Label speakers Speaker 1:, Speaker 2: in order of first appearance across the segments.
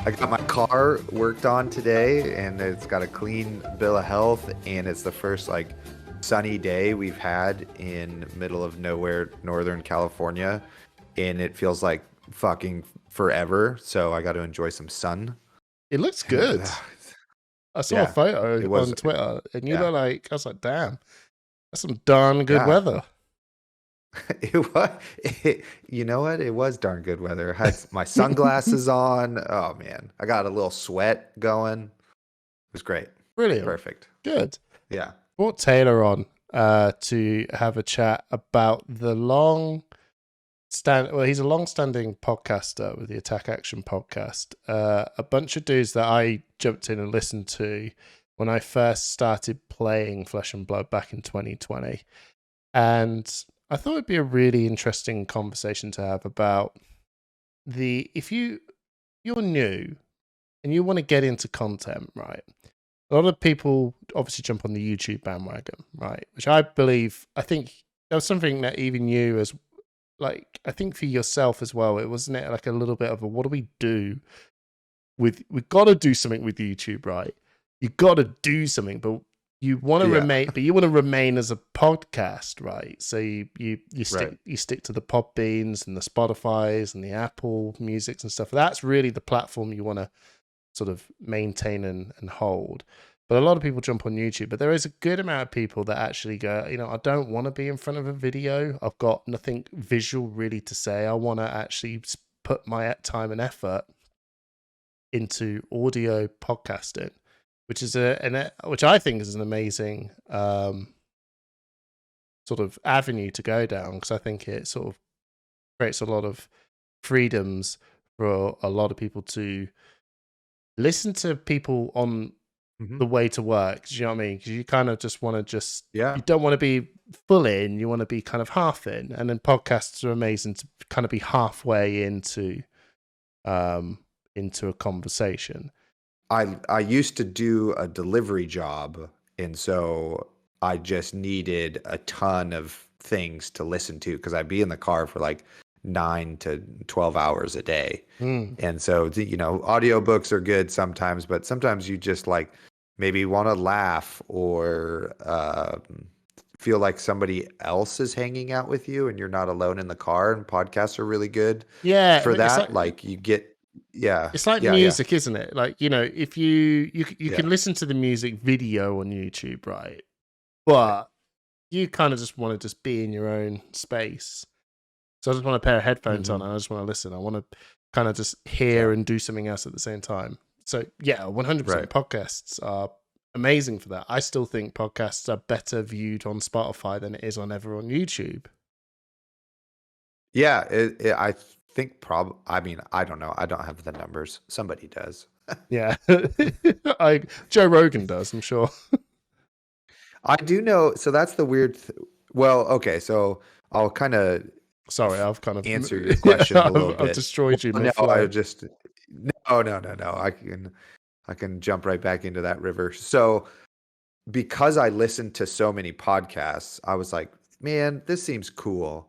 Speaker 1: I got my car worked on today, and it's got a clean bill of health, and it's the first like sunny day we've had in middle of nowhere, Northern California, and it feels like fucking forever. So I got to enjoy some sun.
Speaker 2: It looks
Speaker 1: And
Speaker 2: good. I saw a
Speaker 1: yeah,
Speaker 2: photo
Speaker 1: it was.
Speaker 2: on Twitter, and you
Speaker 1: Yeah,
Speaker 2: look like, I was like, damn, that's some darn good
Speaker 1: yeah.
Speaker 2: weather.
Speaker 1: It was. You know what? It was darn good weather. I had my sunglasses on. Oh man, I got a little sweat going. It was great.
Speaker 2: Brilliant.
Speaker 1: Perfect.
Speaker 2: Good.
Speaker 1: Yeah.
Speaker 2: Brought Taylor on to have a chat about the he's a long-standing podcaster with the Attack Action podcast. A bunch of dudes that I jumped in and listened to when I first started playing Flesh and Blood back in 2020. And I thought it'd be a really interesting conversation to have about if you're new and you want to get into content, right? A lot of people obviously jump on the YouTube bandwagon, right? Which I think that was something that even you as like, I think for yourself as well, wasn't it like a little bit of a, what do we do we've got to do something with YouTube, right? You got to do something, but you want to remain as a podcast, right? So you stick to the Podbeans and the Spotifys and the Apple Musics and stuff. That's really the platform you want to sort of maintain and hold. But a lot of people jump on YouTube, but there is a good amount of people that actually go, I don't want to be in front of a video. I've got nothing visual really to say. I want to actually put my time and effort into audio podcasting, which is which I think is an amazing sort of avenue to go down, because I think it sort of creates a lot of freedoms for a lot of people to listen to people on the way to work. Do you know what I mean? Because you kind of just want to you don't want to be full in, you want to be kind of half in, and then podcasts are amazing to kind of be halfway into a conversation.
Speaker 1: I used to do a delivery job, and so I just needed a ton of things to listen to because I'd be in the car for like 9 to 12 hours a day. And so, audiobooks are good sometimes, but sometimes you just like maybe want to laugh or feel like somebody else is hanging out with you and you're not alone in the car, and podcasts are really good for that. Like you get,
Speaker 2: it's like music, isn't it? Like, if you can listen to the music video on YouTube, right? But you kind of just want to just be in your own space. So I just want a pair of headphones on and I just want to listen. I want to kind of just hear and do something else at the same time. So 100% podcasts are amazing for that. I still think podcasts are better viewed on Spotify than it is on YouTube.
Speaker 1: Yeah, I think I mean, I don't know. I don't have the numbers. Somebody does.
Speaker 2: Yeah. Joe Rogan does, I'm sure.
Speaker 1: I do know. So that's the weird. Well, okay. So I'll kind of.
Speaker 2: Sorry, I've kind of
Speaker 1: answer your question a little bit.
Speaker 2: I've destroyed you.
Speaker 1: No, I just no. I can jump right back into that river. So because I listened to so many podcasts, I was like, man, this seems cool.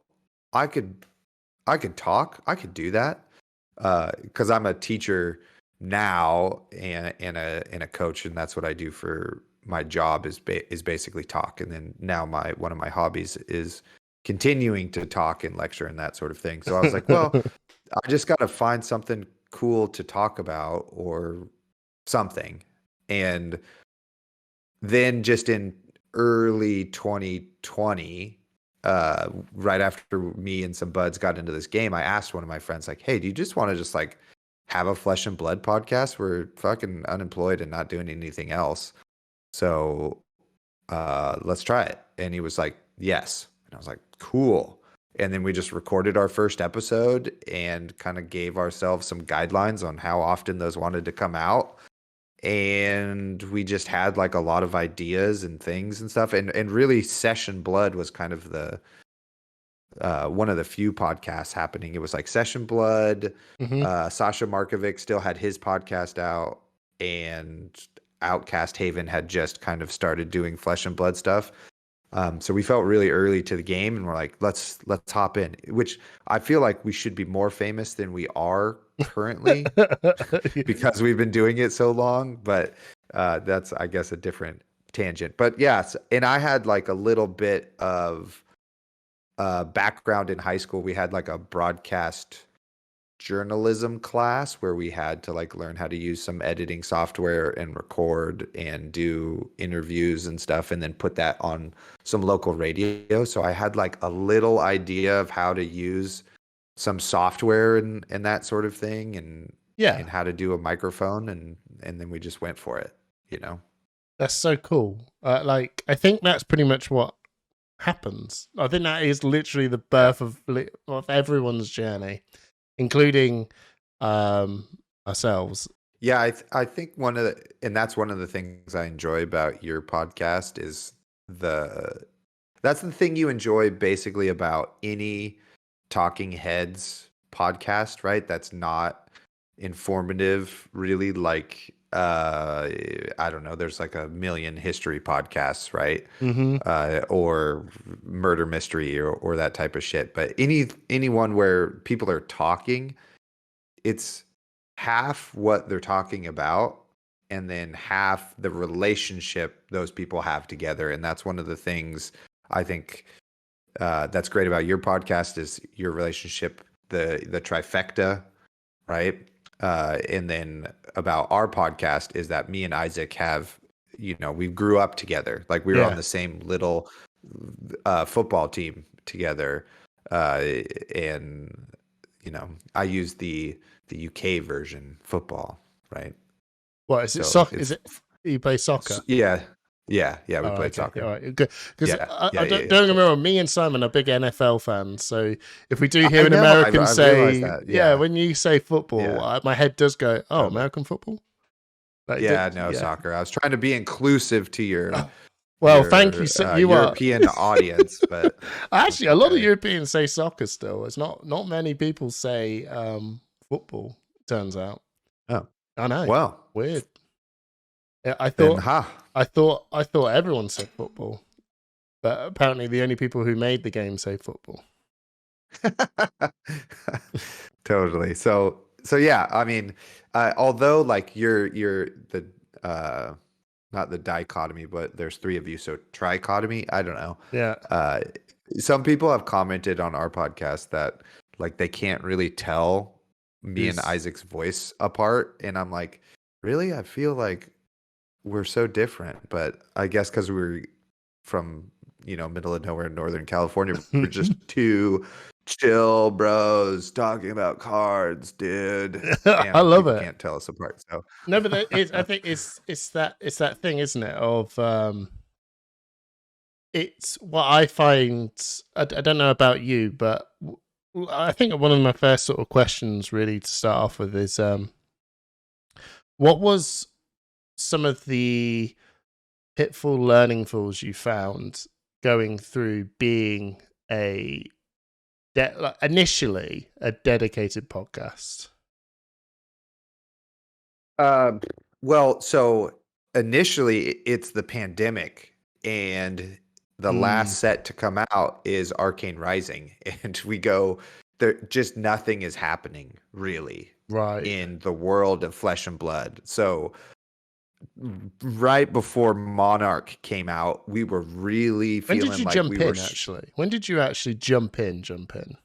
Speaker 1: I could talk. I could do that. Because I'm a teacher now and a coach, and that's what I do for my job is basically talk. And then now one of my hobbies is continuing to talk and lecture and that sort of thing. So I was like, well, I just got to find something cool to talk about or something. And then just in early 2020, right after me and some buds got into this game, I asked one of my friends, like, hey, do you just want to just like have a Flesh and Blood podcast? We're fucking unemployed and not doing anything else. So let's try it. And he was like, yes. And I was like, cool. And then we just recorded our first episode and kind of gave ourselves some guidelines on how often those wanted to come out. And we just had like a lot of ideas and things and stuff. And really Session Blood was kind of the one of the few podcasts happening. It was like Session Blood. Sasha Markovic still had his podcast out, and Outcast Haven had just kind of started doing Flesh and Blood stuff. So we felt really early to the game, and we're like, let's hop in. Which I feel like we should be more famous than we are currently because we've been doing it so long. But that's, I guess, a different tangent. But yes, and I had like a little bit of background in high school. We had like a broadcast journalism class where we had to like learn how to use some editing software and record and do interviews and stuff and then put that on some local radio. So I had like a little idea of how to use some software and that sort of thing
Speaker 2: Yeah,
Speaker 1: and how to do a microphone and then we just went for it, you know.
Speaker 2: that's so cool. Like, I think that's pretty much what happens. I think that is literally the
Speaker 1: Yeah.
Speaker 2: birth of everyone's journey, including um, ourselves.
Speaker 1: Yeah, I think and that's one of the things I enjoy about your podcast is the that's the thing you enjoy basically about any talking heads podcast, right? That's not informative, really. Like, I don't know, there's like a million history podcasts, right?
Speaker 2: Mm-hmm.
Speaker 1: Or murder mystery or that type of shit. But anyone where people are talking, it's half what they're talking about and then half the relationship those people have together. And that's one of the things I think that's great about your podcast is your relationship, the trifecta, right? And then about our podcast is that me and Isaac have, we grew up together. Like we were on
Speaker 2: Yeah.
Speaker 1: the same little football team together. And I use the UK version football, right?
Speaker 2: What is it?
Speaker 1: So
Speaker 2: Soccer? Is it you play soccer?
Speaker 1: Yeah, we
Speaker 2: Oh,
Speaker 1: played
Speaker 2: okay. Yeah,
Speaker 1: soccer.
Speaker 2: all right. Good. Because
Speaker 1: Yeah,
Speaker 2: I don't,
Speaker 1: yeah.
Speaker 2: don't get me wrong, me and Simon are big NFL fans. So if we do hear
Speaker 1: I
Speaker 2: an
Speaker 1: know.
Speaker 2: American
Speaker 1: I realized
Speaker 2: say,
Speaker 1: that.
Speaker 2: yeah,
Speaker 1: Yeah,
Speaker 2: when you say football,
Speaker 1: yeah,
Speaker 2: my head does go, oh,
Speaker 1: totally.
Speaker 2: American football? Like,
Speaker 1: Yeah, no,
Speaker 2: yeah.
Speaker 1: soccer. I was trying to be inclusive to your
Speaker 2: Oh, well, thank you. You are.
Speaker 1: European audience, but that's
Speaker 2: Actually, a lot of
Speaker 1: okay.
Speaker 2: Europeans say soccer still. It's not many people say football, turns out.
Speaker 1: Oh,
Speaker 2: I know.
Speaker 1: well,
Speaker 2: Weird. Yeah,
Speaker 1: then ha.
Speaker 2: I thought everyone said football, but apparently the only people who made the game say football.
Speaker 1: Totally. So yeah, I mean, although like you're the uh not the dichotomy, but there's three of you, so trichotomy. I don't know.
Speaker 2: Yeah.
Speaker 1: Uh, some people have commented on our podcast that like they can't really tell me and
Speaker 2: Who's
Speaker 1: Isaac's voice apart, and I'm like, really? I feel like we're so different, but I guess because we're from middle of nowhere in Northern California, we're just two chill bros talking about cards, dude,
Speaker 2: I
Speaker 1: and
Speaker 2: love
Speaker 1: people
Speaker 2: it.
Speaker 1: can't tell us apart. So
Speaker 2: No, but I think it's that thing, isn't it? Of it's what I find. I don't know about you, but I think one of my first sort of questions, really, to start off with, is what was some of the pitfall learning tools you found going through being initially a dedicated podcast?
Speaker 1: Uh, well, so initially it's the pandemic, and the
Speaker 2: Mm,
Speaker 1: last set to come out is Arcane Rising, and we go there. Just nothing is happening really
Speaker 2: right.
Speaker 1: in the world of Flesh and Blood. So right before Monarch came out, we were really
Speaker 2: When did
Speaker 1: feeling
Speaker 2: you
Speaker 1: like we
Speaker 2: jump
Speaker 1: were
Speaker 2: in? Actually, when did you actually jump in? Jump in?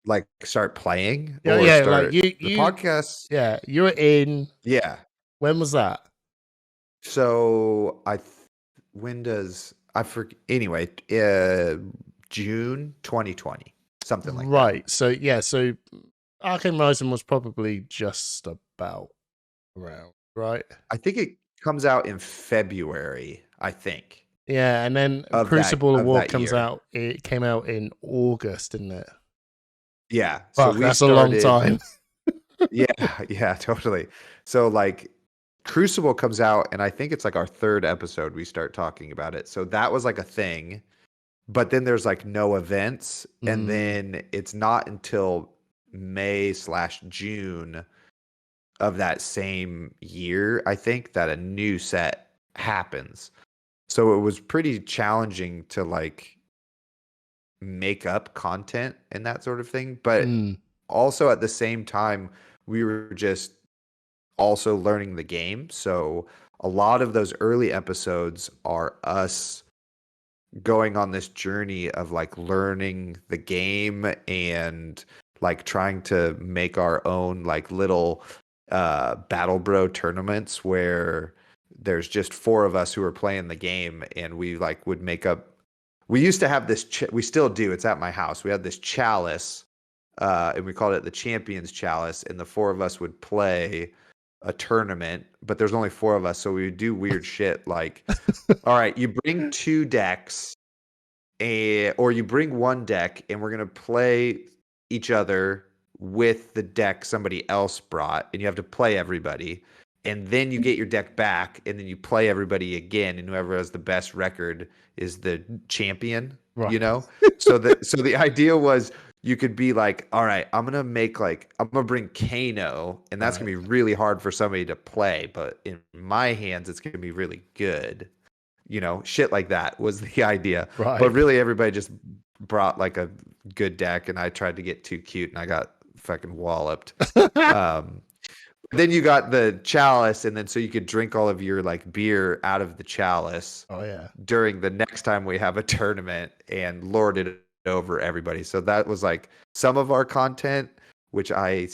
Speaker 1: like start playing
Speaker 2: Yeah,
Speaker 1: or
Speaker 2: yeah. Like
Speaker 1: start the podcast.
Speaker 2: yeah, you were in.
Speaker 1: Yeah.
Speaker 2: When was that?
Speaker 1: So when does I forget anyway, June 2020, something like that.
Speaker 2: Right. So yeah. So Arcane Rising was probably just about around, right?
Speaker 1: I think it comes out in February, I think,
Speaker 2: Yeah, and then
Speaker 1: of
Speaker 2: Crucible Award
Speaker 1: that
Speaker 2: comes
Speaker 1: year.
Speaker 2: out. It came out in August, didn't it?
Speaker 1: Yeah. So
Speaker 2: Fuck,
Speaker 1: we
Speaker 2: that's a long
Speaker 1: started
Speaker 2: time.
Speaker 1: yeah, totally. So like Crucible comes out and I think it's like our third episode we start talking about it. So that was like a thing. But then there's like no events, and
Speaker 2: Mm,
Speaker 1: then it's not until May/June of that same year, I think, that a new set happens. So it was pretty challenging to like make up content and that sort of thing. But
Speaker 2: Mm,
Speaker 1: also at the same time, we were just also learning the game. So a lot of those early episodes are us going on this journey of like learning the game and like trying to make our own like little battle bro tournaments where there's just four of us who are playing the game, and we like would make up. We used to have this we still do, it's at my house. We had this chalice, and we called it the Champions Chalice, and the four of us would play a tournament, but there's only four of us, so we would do weird shit like, all right, you bring two decks, or you bring one deck, and we're gonna play each other with the deck somebody else brought, and you have to play everybody, and then you get your deck back, and then you play everybody again, and whoever has the best record is the champion.
Speaker 2: right.
Speaker 1: You know, so the idea was you could be like, all right, I'm gonna bring Kano, and that's
Speaker 2: Right.
Speaker 1: gonna be really hard for somebody to play, but in my hands, it's gonna be really good. Shit like that was the idea. But
Speaker 2: Right.
Speaker 1: really, everybody just brought like a good deck, and I tried to get too cute, and I got fucking walloped. Um, then you got the chalice, and then so you could drink all of your like beer out of the chalice
Speaker 2: Oh yeah.
Speaker 1: during the next time we have a tournament and lord it over everybody. So that was like some of our content, which I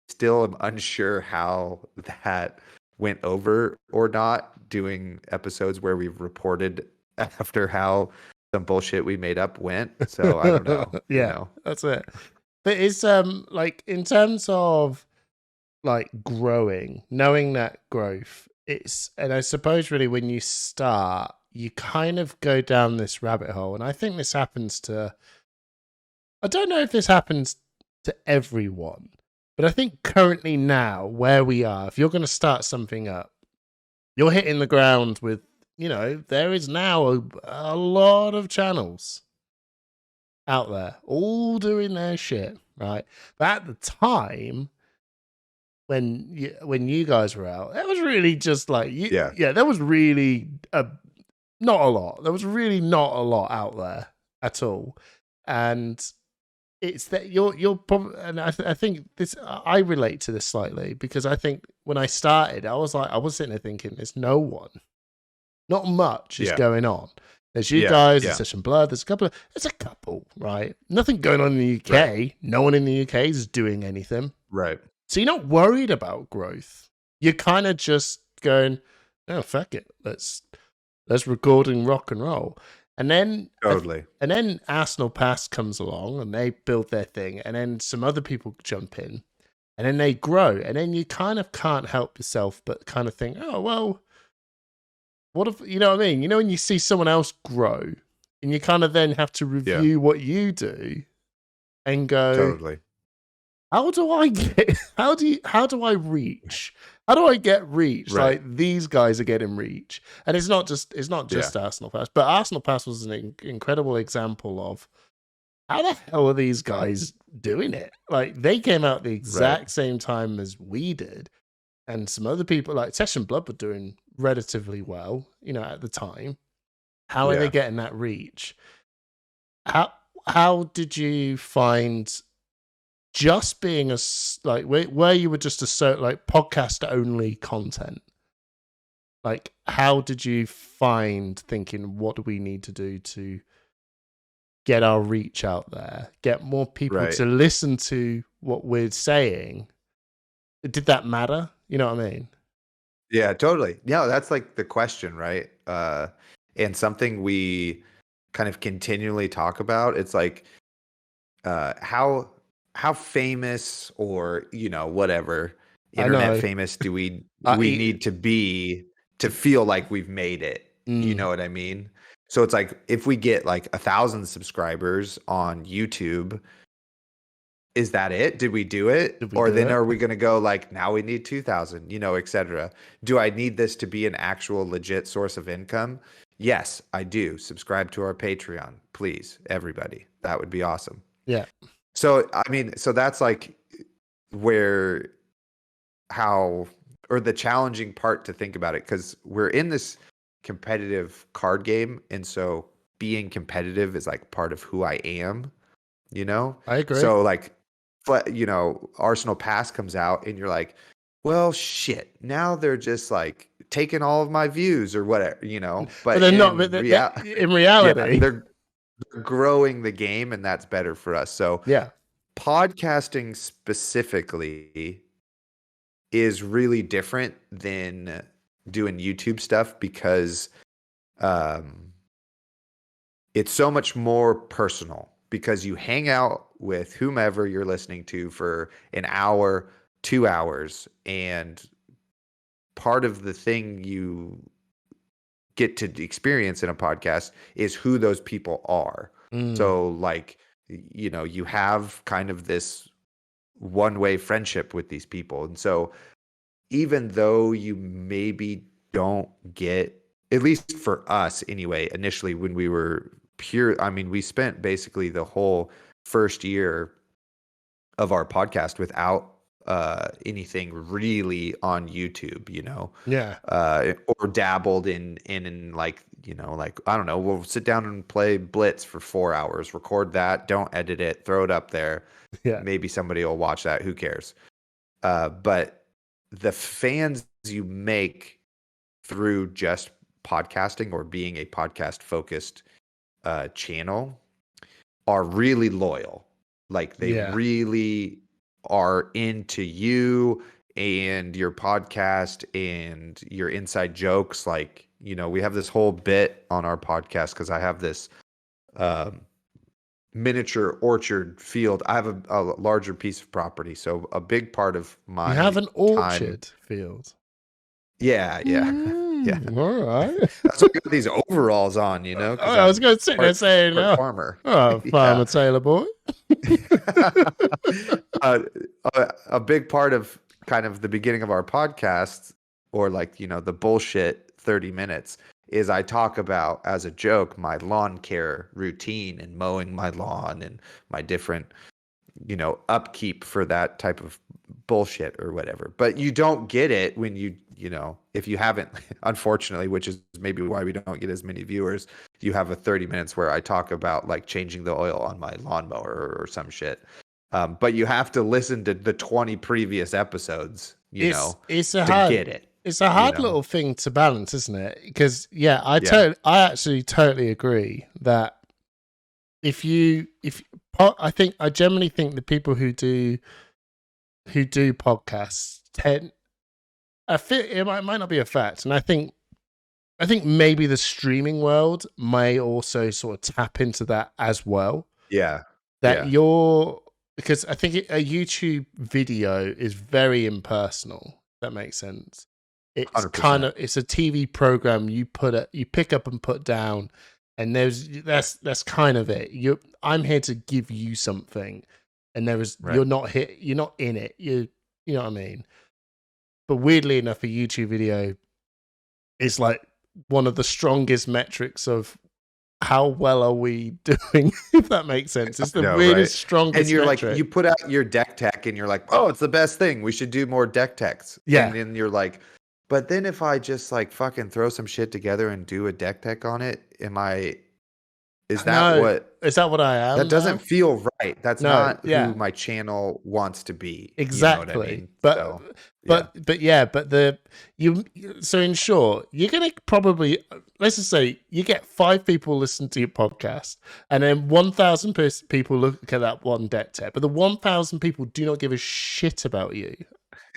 Speaker 1: still am unsure how that went over or not, doing episodes where we've reported after how some bullshit we made up went. So I don't know,
Speaker 2: Yeah, that's it. But it's like in terms of like growing, knowing that growth, it's, and I suppose really when you start, you kind of go down this rabbit hole. And I think this happens to, I don't know if this happens to everyone, but I think currently now where we are, if you're going to start something up, you're hitting the ground with, there is now a lot of channels out there all doing their shit, right? But at the time, when you guys were out, it was really just like
Speaker 1: Yeah.
Speaker 2: there was really not a lot. There was really not a lot out there at all, and it's that you're probably, and I think this, I relate to this slightly because I think when I started, I was sitting there thinking, there's no one, not much is
Speaker 1: Yeah.
Speaker 2: going on. There's you
Speaker 1: Yeah,
Speaker 2: guys,
Speaker 1: yeah.
Speaker 2: there's Session Blood, there's a couple, right? Nothing going on in the UK.
Speaker 1: Right.
Speaker 2: No one in the UK is doing anything.
Speaker 1: Right.
Speaker 2: So you're not worried about growth. You're kind of just going, oh fuck it, let's record and rock and roll. And then
Speaker 1: Totally.
Speaker 2: and then Arsenal Pass comes along and they build their thing, and then some other people jump in, and then they grow, and then you kind of can't help yourself but kind of think, oh well, what if, you know what I mean? When you see someone else grow, and you kind of then have to review what you do and go,
Speaker 1: Totally.
Speaker 2: how do I get? How do I reach? How do I get reach?
Speaker 1: Right.
Speaker 2: Like these guys are getting reach, and it's not just Arsenal Pass, but Arsenal Pass was an incredible example of how the hell are these guys doing it? Like they came out the exact same time as we did, and some other people like Session Blood were doing relatively well, at the time. How are they getting that reach? How did you find just being where you were just like podcast only content? Like, how did you find thinking, what do we need to do to get our reach out there, get more people to listen to what we're saying? Did that matter? You know what I mean?
Speaker 1: Yeah, totally. No, that's like the question, right? And something we kind of continually talk about. It's like, how famous or whatever internet famous do we need to be to feel like we've made it? You know what I mean? So it's like if we get like 1,000 subscribers on YouTube, is that it? Did we do it? Or then are we going to go like, now we need 2,000, etc. Do I need this to be an actual legit source of income? Yes, I do. Subscribe to our Patreon, please, everybody. That would be awesome.
Speaker 2: Yeah.
Speaker 1: So, I mean, so that's like where, or the challenging part to think about it, because we're in this competitive card game, and so being competitive is like part of who I am, you know?
Speaker 2: I agree.
Speaker 1: So like, but you know, Arsenal Pass comes out and you're like, well, shit, now they're just like taking all of my views or whatever, you know?
Speaker 2: But
Speaker 1: But
Speaker 2: they're not. But in
Speaker 1: yeah,
Speaker 2: reality,
Speaker 1: they're growing the game, and that's better for us. So
Speaker 2: yeah,
Speaker 1: podcasting specifically is really different than doing YouTube stuff because um, it's so much more personal because you hang out with whomever you're listening to for an hour, 2 hours, and part of the thing you get to experience in a podcast is who those people are. So like, you know, you have kind of this one-way friendship with these people. And so even though you maybe don't get, at least for us anyway, initially when we were pure, I mean, we spent basically the whole first year of our podcast without anything really on YouTube, you know,
Speaker 2: yeah,
Speaker 1: or dabbled in like, you know, like, I don't know, we'll sit down and play Blitz for 4 hours, record that, don't edit it, throw it up there.
Speaker 2: yeah.
Speaker 1: Maybe somebody will watch that. Who cares? But the fans you make through just podcasting or being a podcast focused channel are really loyal. Like they
Speaker 2: Yeah.
Speaker 1: really are into you and your podcast and your inside jokes. Like, you know, we have this whole bit on our podcast because I have this um, miniature orchard field. I have a larger piece of property. So a big part of
Speaker 2: You have
Speaker 1: my
Speaker 2: an
Speaker 1: time.
Speaker 2: orchard field.
Speaker 1: Yeah. Yeah.
Speaker 2: All right.
Speaker 1: That's what I got these overalls on, you know, because
Speaker 2: I was
Speaker 1: I'm
Speaker 2: going to sit there saying,
Speaker 1: part
Speaker 2: oh,
Speaker 1: farmer.
Speaker 2: farmer Taylor boy.
Speaker 1: uh, a big part of kind of the beginning of our podcast, or like, you know, the bullshit 30 minutes, is I talk about as a joke my lawn care routine and mowing my lawn and my different, you know, upkeep for that type of bullshit or whatever. But you don't get it when you know, if you haven't, unfortunately, which is maybe why we don't get as many viewers, you have a 30 minutes where I talk about like changing the oil on my lawnmower or some shit. But you have to listen to the 20 previous episodes, you know,
Speaker 2: It's
Speaker 1: to get it.
Speaker 2: It's a
Speaker 1: You
Speaker 2: hard
Speaker 1: know?
Speaker 2: little thing to balance, isn't it? Because yeah,
Speaker 1: Yeah.
Speaker 2: I actually totally agree that I generally think the people who do podcasts tend, I feel it might not be a fact, and I think maybe the streaming world may also sort of tap into that as well.
Speaker 1: Yeah.
Speaker 2: That
Speaker 1: Yeah.
Speaker 2: because I think a YouTube video is very impersonal. If that makes sense. It's
Speaker 1: 100%.
Speaker 2: it's a TV program you pick up and put down, and that's kind of it. I'm here to give you something, and
Speaker 1: Right.
Speaker 2: you're not in it. You know what I mean. But weirdly enough, a YouTube video is like one of the strongest metrics of how well are we doing, if that makes sense. It's the
Speaker 1: No,
Speaker 2: weirdest,
Speaker 1: right.
Speaker 2: strongest
Speaker 1: And you're
Speaker 2: metric.
Speaker 1: like, you put out your deck tech and you're like, oh, it's the best thing. We should do more deck techs.
Speaker 2: Yeah.
Speaker 1: And then you're like, but then if I just like fucking throw some shit together and do a deck tech on it, is that
Speaker 2: what I am?
Speaker 1: that doesn't feel right. That's
Speaker 2: No,
Speaker 1: not
Speaker 2: yeah.
Speaker 1: who my channel wants to be.
Speaker 2: Exactly.
Speaker 1: You know what I mean?
Speaker 2: So in short, you're gonna probably, let's just say you get 5 people listen to your podcast, and then 1,000 people look at that one deck tech, but the 1,000 people do not give a shit about you.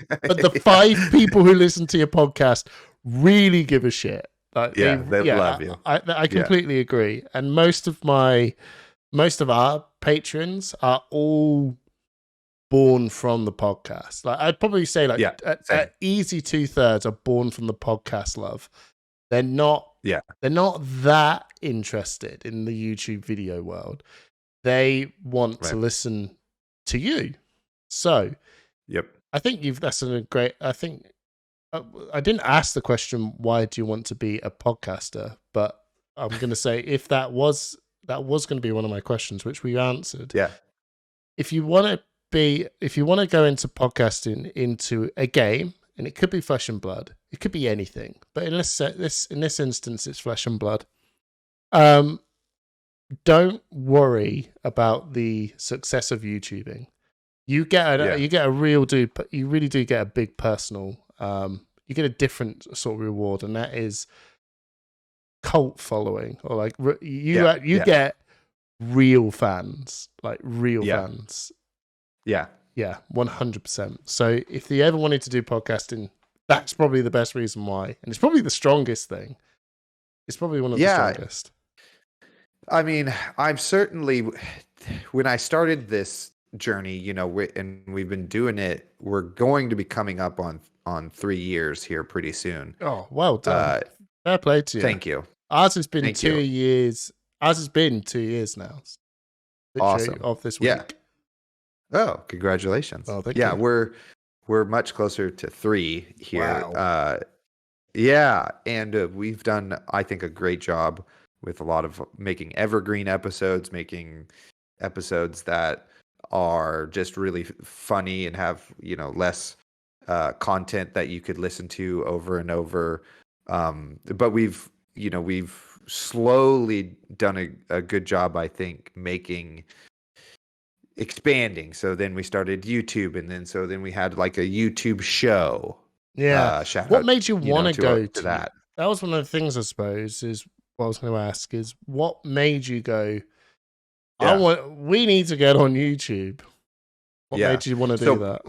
Speaker 2: But the 5 people who listen to your podcast really give a shit. Like
Speaker 1: they love you.
Speaker 2: I completely agree. And most of our patrons are all born from the podcast. Like I'd probably say at easy 2/3 are born from the podcast love. They're not that interested in the YouTube video world. They want to listen to you. So I think I didn't ask the question, why do you want to be a podcaster? But I'm going to say, if that was going to be one of my questions, which we answered.
Speaker 1: Yeah.
Speaker 2: If you want to go into podcasting into a game, and it could be Flesh and Blood. It could be anything, but in this instance, it's Flesh and Blood. Don't worry about the success of YouTubing. You get a real dude, but you really do get a big personal. You get a different sort of reward, and that is cult following, or like you get real fans, like real fans.
Speaker 1: Yeah.
Speaker 2: Yeah, 100%. So if you ever wanted to do podcasting, that's probably the best reason why. And it's probably the strongest thing. It's probably one of the strongest.
Speaker 1: I mean, I've certainly, when I started this journey, you know, and we've been doing it, we're going to be coming up on 3 years here pretty soon.
Speaker 2: Oh, well done. Fair play to you.
Speaker 1: Thank you.
Speaker 2: Ours has been 2 years. Ours has been 2 years now.
Speaker 1: Awesome.
Speaker 2: Of this week.
Speaker 1: Yeah. Oh, congratulations.
Speaker 2: Oh, thank you.
Speaker 1: We're much closer to 3 here.
Speaker 2: Wow.
Speaker 1: And we've done, I think, a great job with a lot of making evergreen episodes, making episodes that are just really funny and have, you know, less content that you could listen to over and over. But we've slowly done a good job, I think, expanding. So then we started YouTube, and then we had like a YouTube show.
Speaker 2: Yeah. What made you want to go to that? That was one of the things, I suppose, is what I was going to ask is what made you go, we need to get on YouTube. What made you want to do that?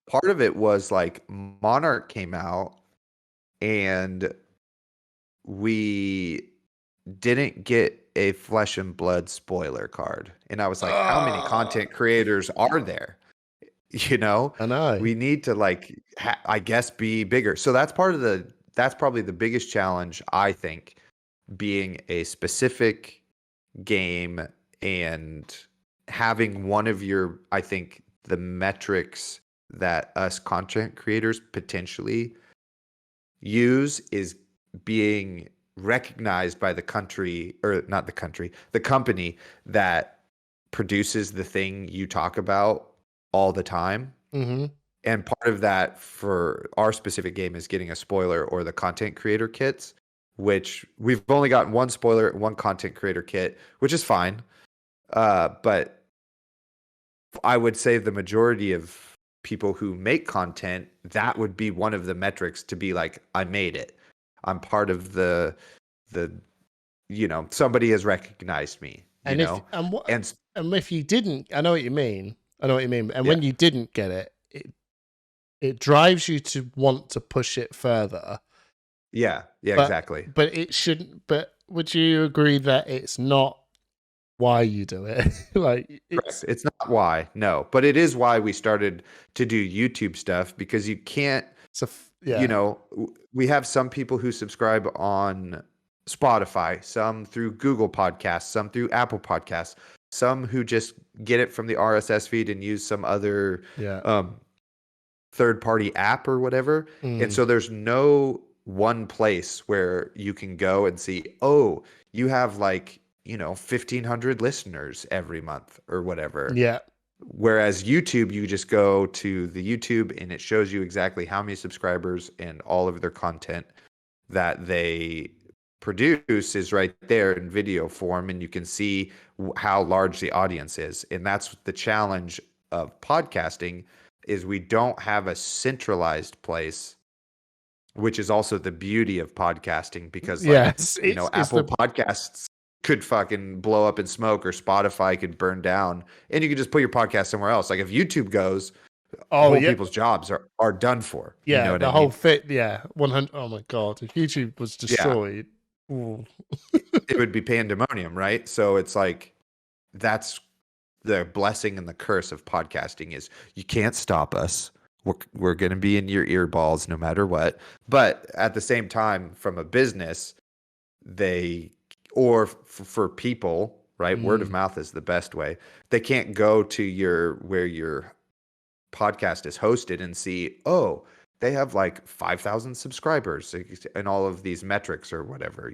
Speaker 1: Part of it was like Monarch came out and we didn't get a Flesh and Blood spoiler card. And I was like, how many content creators are there? You know?
Speaker 2: I know.
Speaker 1: We need to like, I guess, be bigger. So that's probably the biggest challenge, I think, being a specific game and having one of your, I think, the metrics that us content creators potentially use is being recognized by the company that produces the thing you talk about all the time.
Speaker 2: Mm-hmm.
Speaker 1: And part of that for our specific game is getting a spoiler or the content creator kits, which we've only gotten one spoiler, one content creator kit, which is fine. But I would say the majority of people who make content, that would be one of the metrics to be like, I made it. I'm part of the somebody has recognized me. And
Speaker 2: if you didn't, I know what you mean. And when you didn't get it, it drives you to want to push it further.
Speaker 1: Exactly.
Speaker 2: But it shouldn't. But would you agree that it's not why you do it? Like
Speaker 1: it's not why, no, but it is why we started to do YouTube stuff, because you can't. You know, we have some people who subscribe on Spotify, some through Google Podcasts, some through Apple Podcasts, some who just get it from the RSS feed and use some other third-party app or whatever. And so there's no one place where you can go and see, oh, you have like, 1,500 listeners every month or whatever.
Speaker 2: Yeah.
Speaker 1: Whereas YouTube, you just go to the YouTube and it shows you exactly how many subscribers and all of their content that they produce is right there in video form, and you can see how large the audience is. And that's the challenge of podcasting, is we don't have a centralized place, which is also the beauty of podcasting, because Apple Podcasts could fucking blow up in smoke, or Spotify could burn down, and you can just put your podcast somewhere else. Like if YouTube goes, people's jobs are done for.
Speaker 2: Yeah,
Speaker 1: you know what
Speaker 2: the
Speaker 1: I
Speaker 2: whole
Speaker 1: mean?
Speaker 2: fit. Yeah, 100. Oh my god, if YouTube was destroyed,
Speaker 1: it would be pandemonium, right? So it's like, that's the blessing and the curse of podcasting, is you can't stop us. We're going to be in your earballs no matter what. But at the same time, from a business, for people, right? Word of mouth is the best way. They can't go to where your podcast is hosted and see, oh, they have like 5,000 subscribers and all of these metrics or whatever,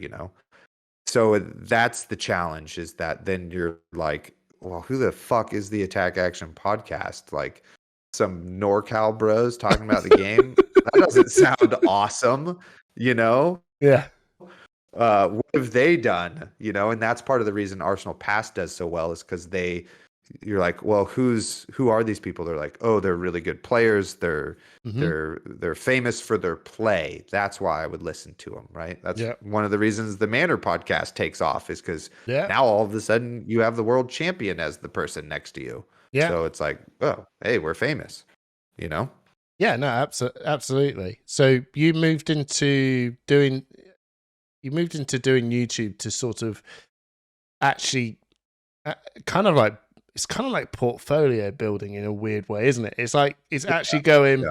Speaker 1: So that's the challenge, is that then you're like, well, who the fuck is the Attack Action Podcast? Like, some NorCal bros talking about the game. That doesn't sound awesome, you know?
Speaker 2: Yeah.
Speaker 1: What have they done? You know, and that's part of the reason Arsenal Pass does so well is because you're like, well, who are these people? They're like, oh, they're really good players. They're famous for their play. That's why I would listen to them, right? That's one of the reasons the Manor podcast takes off is because now all of a sudden you have the world champion as the person next to you.
Speaker 2: Yeah.
Speaker 1: So it's like, oh, hey, we're famous, you know?
Speaker 2: Yeah, no, absolutely. So you moved into doing YouTube to sort of actually kind of like, it's kind of like portfolio building in a weird way, isn't it? It's like, it's actually going,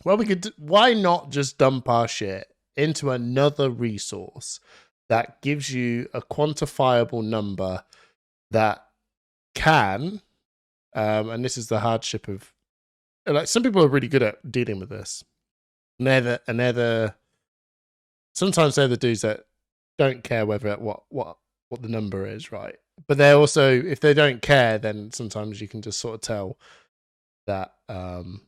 Speaker 2: well, why not just dump our shit into another resource that gives you a quantifiable number that can, and this is the hardship of, like, some people are really good at dealing with this. Sometimes they're the dudes that don't care whether what the number is, right? But they're also, if they don't care, then sometimes you can just sort of tell that the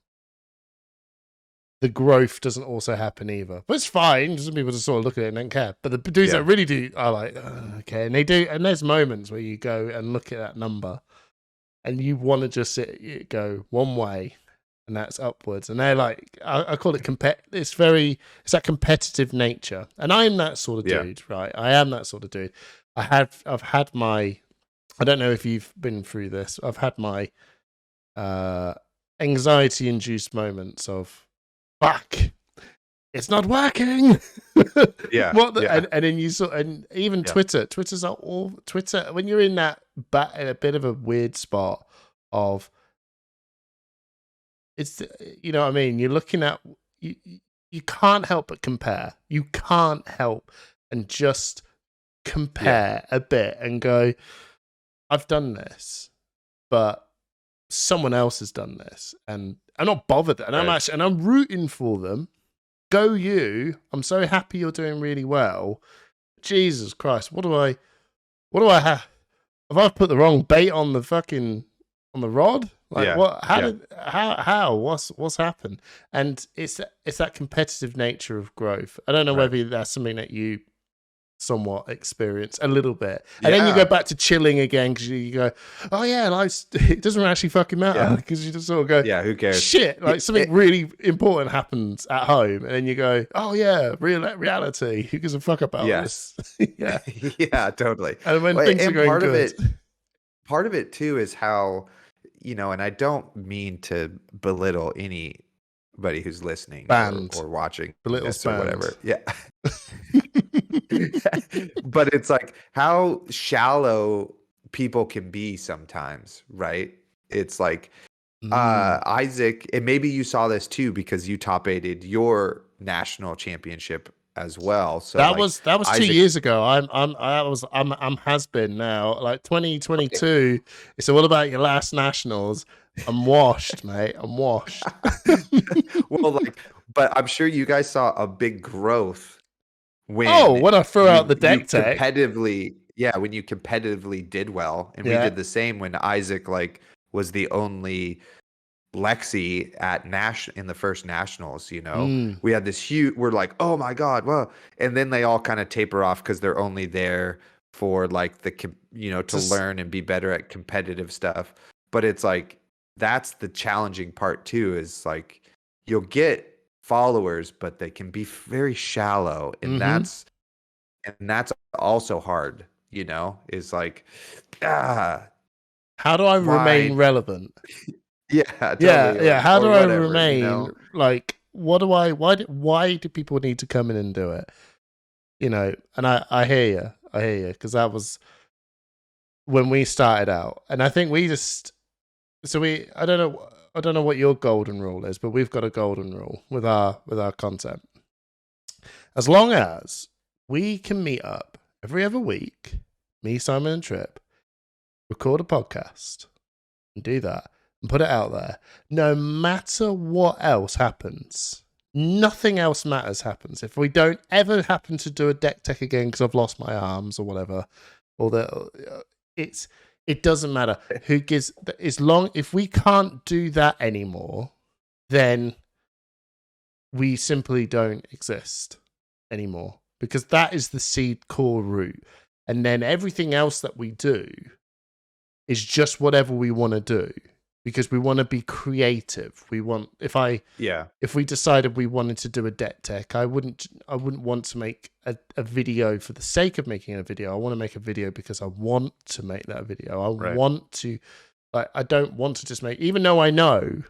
Speaker 2: growth doesn't also happen either. But it's fine. Some people just sort of look at it and don't care. But the dudes that really do are like, okay. And they do. And there's moments where you go and look at that number and you want to just go one way, and that's upwards. And they're like, I call it it's that competitive nature. And I'm that sort of dude, right? I am that sort of dude. I've had my, I don't know if you've been through this. I've had my anxiety induced moments of, fuck, it's not working. And then you saw, and even Twitter's all Twitter, when you're in that in a bit of a weird spot of, it's, you know what I mean? You're looking at, you can't help but compare. You can't help and just compare a bit and go, I've done this, but someone else has done this, and I'm not bothered. And I'm rooting for them. Go you! I'm so happy you're doing really well. Jesus Christ, what do I have? Have I put the wrong bait on the rod? Like what? How? What's happened? And it's that competitive nature of growth. I don't know whether that's something that you somewhat experience a little bit, and then you go back to chilling again because you go, oh yeah, like, it doesn't actually fucking matter, because you just sort of go,
Speaker 1: who cares?
Speaker 2: Shit, like something really important happens at home, and then you go, oh yeah, reality. Who gives a fuck about this?
Speaker 1: Yeah, totally.
Speaker 2: And when things are going good,
Speaker 1: part of it too is how, you know, and I don't mean to belittle anybody who's listening or watching this or whatever. Yeah. But it's like how shallow people can be sometimes, right? It's like Isaac, and maybe you saw this too because you top aided your national championship as well. So
Speaker 2: that was Isaac, 2 years ago. I'm has been now. Like 2022, it's all about your last nationals. I'm washed, mate. I'm washed.
Speaker 1: Well, but I'm sure you guys saw a big growth when
Speaker 2: I threw out the deck tech
Speaker 1: competitively. Yeah, when you competitively did well, and we did the same when Isaac was the only Lexi at in the first nationals. You know, we had this huge. We're like, oh my god, well, and then they all kind of taper off because they're only there for to learn and be better at competitive stuff. But it's like that's the challenging part too. Is like you'll get followers, but they can be very shallow, and that's also hard. You know, is like
Speaker 2: how do I remain relevant?
Speaker 1: Totally.
Speaker 2: How do I remain like? Why do people need to come in and do it? You know, and I hear you because that was when we started out, and I think I don't know what your golden rule is, but we've got a golden rule with our content. As long as we can meet up every other week, me, Simon, and Trip, record a podcast and do that and put it out there, no matter what else happens, nothing else happens. If we don't ever happen to do a deck tech again because I've lost my arms or whatever, or it's It doesn't matter who gives, as long, if we can't do that anymore, then we simply don't exist anymore, because that is the seed core root. And then everything else that we do is just whatever we want to do, because we want to be creative. We want, if we decided we wanted to do a deck tech, I wouldn't want to make a video for the sake of making a video. I want to make a video because I want to make that video. I want to, like, I don't want to just make, even though I know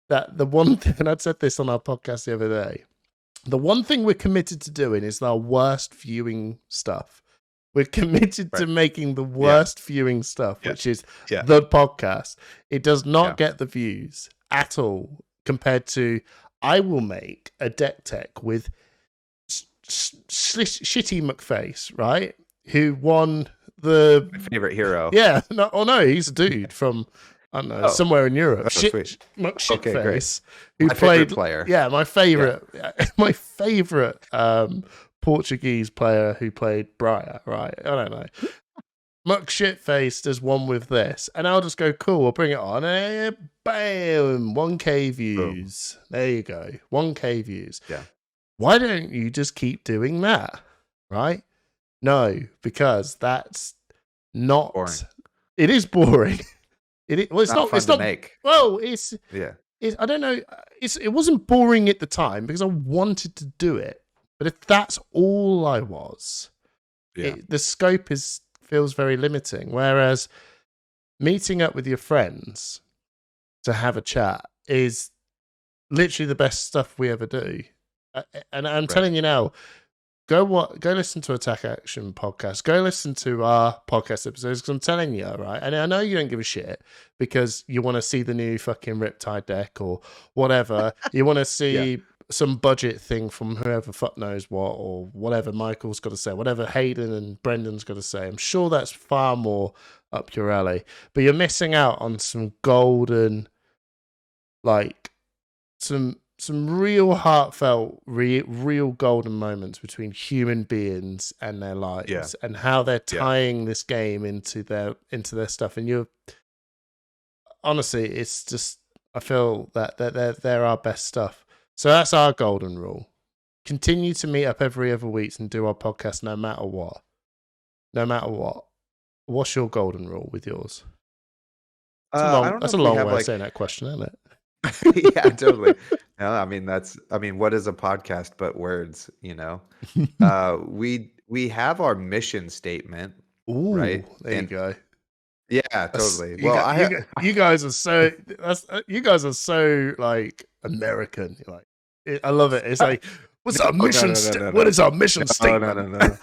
Speaker 2: that the one thing, and I'd said this on our podcast the other day, the one thing we're committed to doing is our worst viewing stuff. We're committed to making the worst viewing stuff, which is the podcast. It does not get the views at all compared to, I will make a deck tech with shitty McFace, right? Who won my
Speaker 1: favorite hero.
Speaker 2: Yeah, no, he's a dude from, I don't know, somewhere in Europe. Shitface, who played player. Yeah, my favorite, my favorite Portuguese player who played Briar. Right, I don't know. Muck Shitface does one with this, and I'll just go, cool, I'll bring it on. And bam, 1K views. Boom. There you go, 1K views.
Speaker 1: Yeah.
Speaker 2: Why don't you just keep doing that? Right? No, because that's not.
Speaker 1: Boring.
Speaker 2: It is boring. It's not fun to
Speaker 1: make.
Speaker 2: Well, I don't know. It wasn't boring at the time because I wanted to do it. But if that's all I was, the scope feels very limiting. Whereas meeting up with your friends to have a chat is literally the best stuff we ever do. And I'm telling you now, go listen to Attack Action podcast. Go listen to our podcast episodes, because I'm telling you, right? And I know you don't give a shit because you want to see the new fucking Riptide deck or whatever. You want to see some budget thing from whoever fuck knows what, or whatever Michael's got to say, whatever Hayden and Brendan's got to say. I'm sure that's far more up your alley. But you're missing out on some golden, like, some real heartfelt, real golden moments between human beings and their lives, and how they're tying this game into their stuff. And you're honestly, it's just, I feel that they're our best stuff. So that's our golden rule. Continue to meet up every other week and do our podcast no matter what. No matter what. What's your golden rule with yours? That's a long way of saying that question, isn't
Speaker 1: it? Yeah, totally. No, I mean, what is a podcast but words, you know? We have our mission statement.
Speaker 2: Ooh, right? There you go.
Speaker 1: Yeah, totally.
Speaker 2: You guys are so like American. Like, I love it. It's like, what's our mission statement? What is our mission statement?
Speaker 1: No.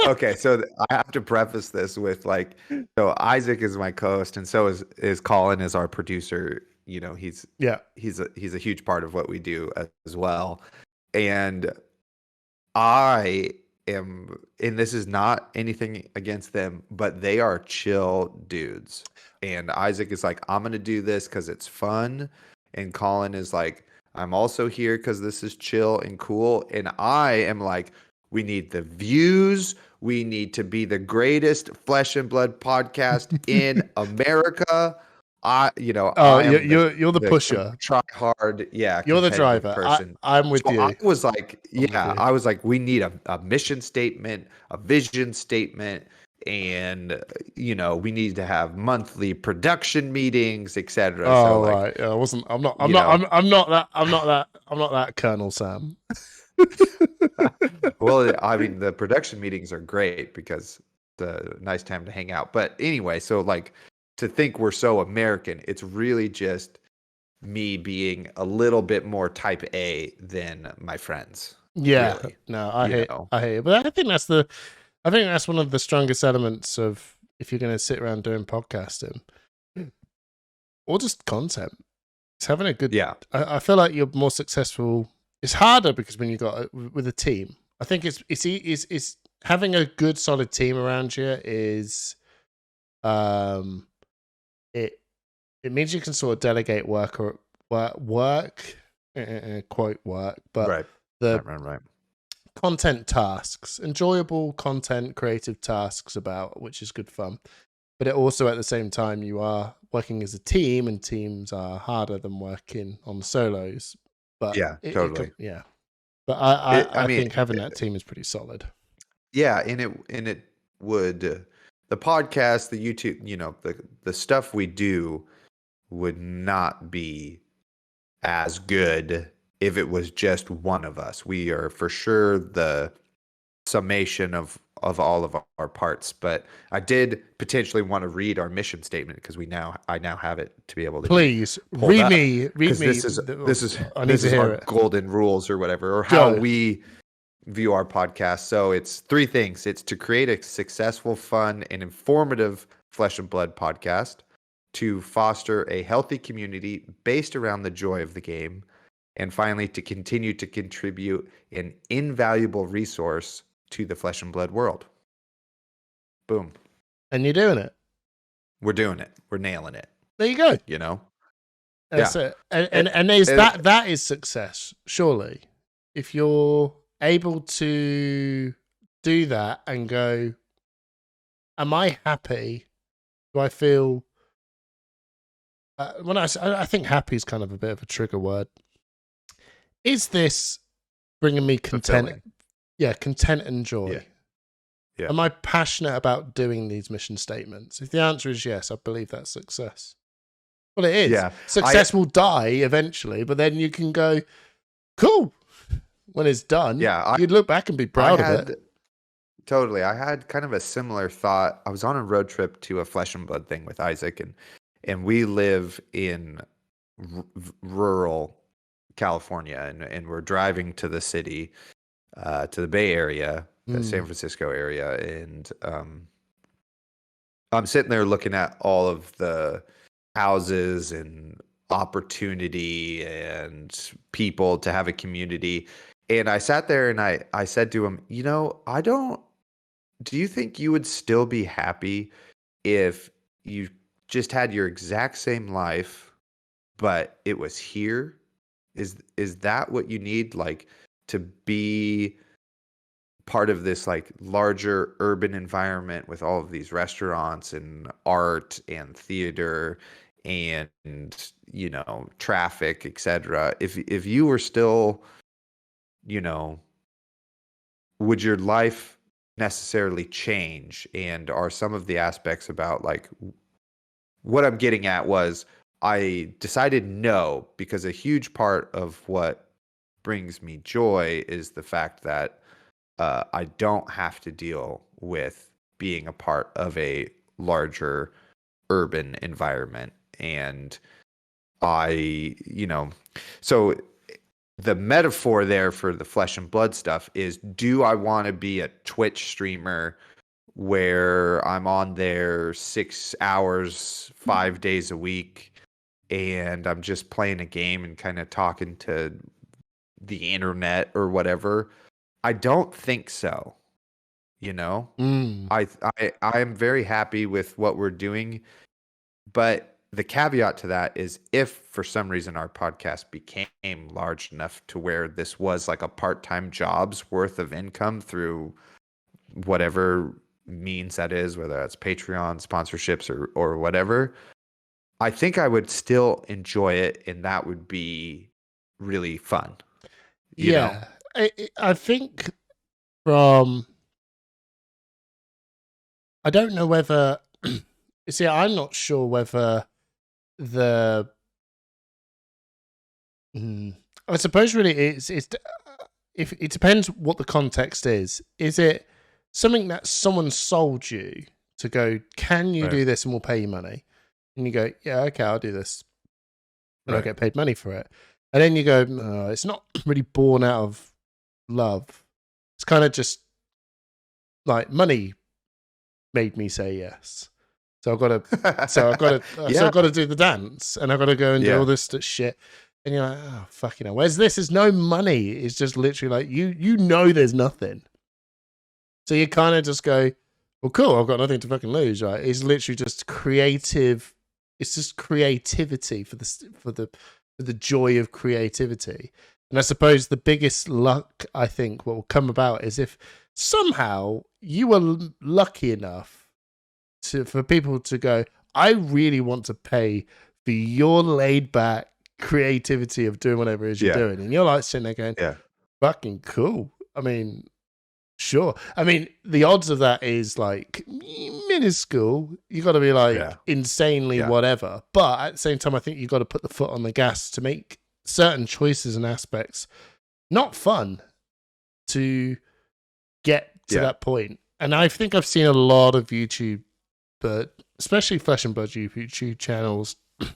Speaker 1: Okay, so I have to preface this with, like, so Isaac is my co-host, and so is Colin, is our producer. You know, he's a huge part of what we do as well. And and this is not anything against them, but they are chill dudes. And Isaac is like, I'm going to do this because it's fun. And Colin is like, I'm also here because this is chill and cool. And I am like, we need the views. We need to be the greatest Flesh and Blood podcast in America. You're the pusher. Try hard,
Speaker 2: You're the driver.
Speaker 1: Person.
Speaker 2: I'm with you.
Speaker 1: I was like, we need a mission statement, a vision statement, and we need to have monthly production meetings, etc.
Speaker 2: Oh, so, like, right. Yeah, I'm not that Colonel Sam.
Speaker 1: Well, I mean, the production meetings are great because it's a nice time to hang out. But anyway, so like, to think we're so American, it's really just me being a little bit more type A than my friends.
Speaker 2: Yeah,
Speaker 1: really.
Speaker 2: No, I hate it. But I think that's one of the strongest elements of, if you're going to sit around doing podcasting or just content, it's having a good.
Speaker 1: Yeah,
Speaker 2: I feel like you're more successful. It's harder because when you got with a team, I think it's having a good solid team around you is, it means you can sort of delegate work, quote work, but
Speaker 1: right.
Speaker 2: the content tasks, enjoyable content, creative tasks which is good fun. but it also at the same time you are working as a team, and teams are harder than working on solos. But
Speaker 1: Yeah, totally.
Speaker 2: yeah. But
Speaker 1: I
Speaker 2: I
Speaker 1: mean,
Speaker 2: think having that team is pretty solid.
Speaker 1: yeah, and it would the podcast, the YouTube, the stuff we do would not be as good if it was just one of us. We are for sure the summation of all of our parts. But I did potentially want to read our mission statement because I now have it to be able to be
Speaker 2: Please
Speaker 1: pulled up
Speaker 2: read
Speaker 1: because
Speaker 2: me. I need
Speaker 1: this
Speaker 2: to
Speaker 1: is
Speaker 2: hear
Speaker 1: our
Speaker 2: it.
Speaker 1: golden rules or whatever, or how
Speaker 2: Go.
Speaker 1: we view our podcast. So it's three things. It's to create a successful, fun, and informative Flesh and Blood podcast, to foster a healthy community based around the joy of the game, and finally, to continue to contribute an invaluable resource to the Flesh and Blood world. Boom.
Speaker 2: And you're doing it.
Speaker 1: We're doing it. We're nailing it.
Speaker 2: There you go.
Speaker 1: You know?
Speaker 2: That's
Speaker 1: Yeah.
Speaker 2: it. And there's that is success, surely. If you're able to do that and go, am I happy? Do I feel when I think happy is kind of a bit of a trigger word. Is this bringing me content?
Speaker 1: Fulfilling.
Speaker 2: Yeah, content and joy.
Speaker 1: Yeah. Yeah.
Speaker 2: Am I passionate about doing these mission statements? If the answer is yes, I believe that's success. Well, it is.
Speaker 1: Yeah.
Speaker 2: Success will die eventually, but then you can go, cool. When it's done, you'd look back and be proud of it.
Speaker 1: Totally. I had kind of a similar thought. I was on a road trip to a Flesh and Blood thing with Isaac, and we live in rural California, and we're driving to the city, to the Bay Area, the San Francisco area, and I'm sitting there looking at all of the houses and opportunity and people to have a community. And I sat there and I said to him, do you think you would still be happy if you just had your exact same life, but it was here? Is that what you need, like, to be part of this like larger urban environment with all of these restaurants and art and theater and traffic, etc.? If you were still, would your life necessarily change? And are some of the aspects about, like, what I'm getting at was, I decided no, because a huge part of what brings me joy is the fact that I don't have to deal with being a part of a larger urban environment. And so the metaphor there for the Flesh and Blood stuff is, do I want to be a Twitch streamer where I'm on there 6 hours, 5 days a week, and I'm just playing a game and kind of talking to the internet or whatever? I don't think so. I am very happy with what we're doing, but the caveat to that is, if for some reason our podcast became large enough to where this was like a part-time job's worth of income through whatever means that is, whether that's Patreon, sponsorships, or whatever, I think I would still enjoy it, and that would be really fun. You know?
Speaker 2: I think I don't know whether see, I'm not sure whether I suppose really it's if it depends what the context is. Is it something that someone sold you to go, can you do this and we'll pay you money? And you go, yeah, okay, I'll do this. And I'll get paid money for it. And then you go, no, it's not really born out of love. It's kind of just like money made me say yes. So I've got to do the dance, and I've got to go and do all this shit. And you're like, oh, fucking hell. Whereas this is no money. It's just literally like, there's nothing. So you kind of just go, well, cool, I've got nothing to fucking lose, right? It's literally just creative. It's just creativity for the joy of creativity. And I suppose the biggest luck, I think, what will come about is if somehow you were lucky enough for people to go, I really want to pay for your laid back creativity of doing whatever it is you're doing. And you're like sitting there going, fucking cool. I mean, sure. I mean, the odds of that is like minuscule. You got to be like insanely whatever. But at the same time, I think you got to put the foot on the gas to make certain choices and aspects not fun to get to that point. And I think I've seen a lot of YouTube, but especially Flesh and Blood YouTube channels, I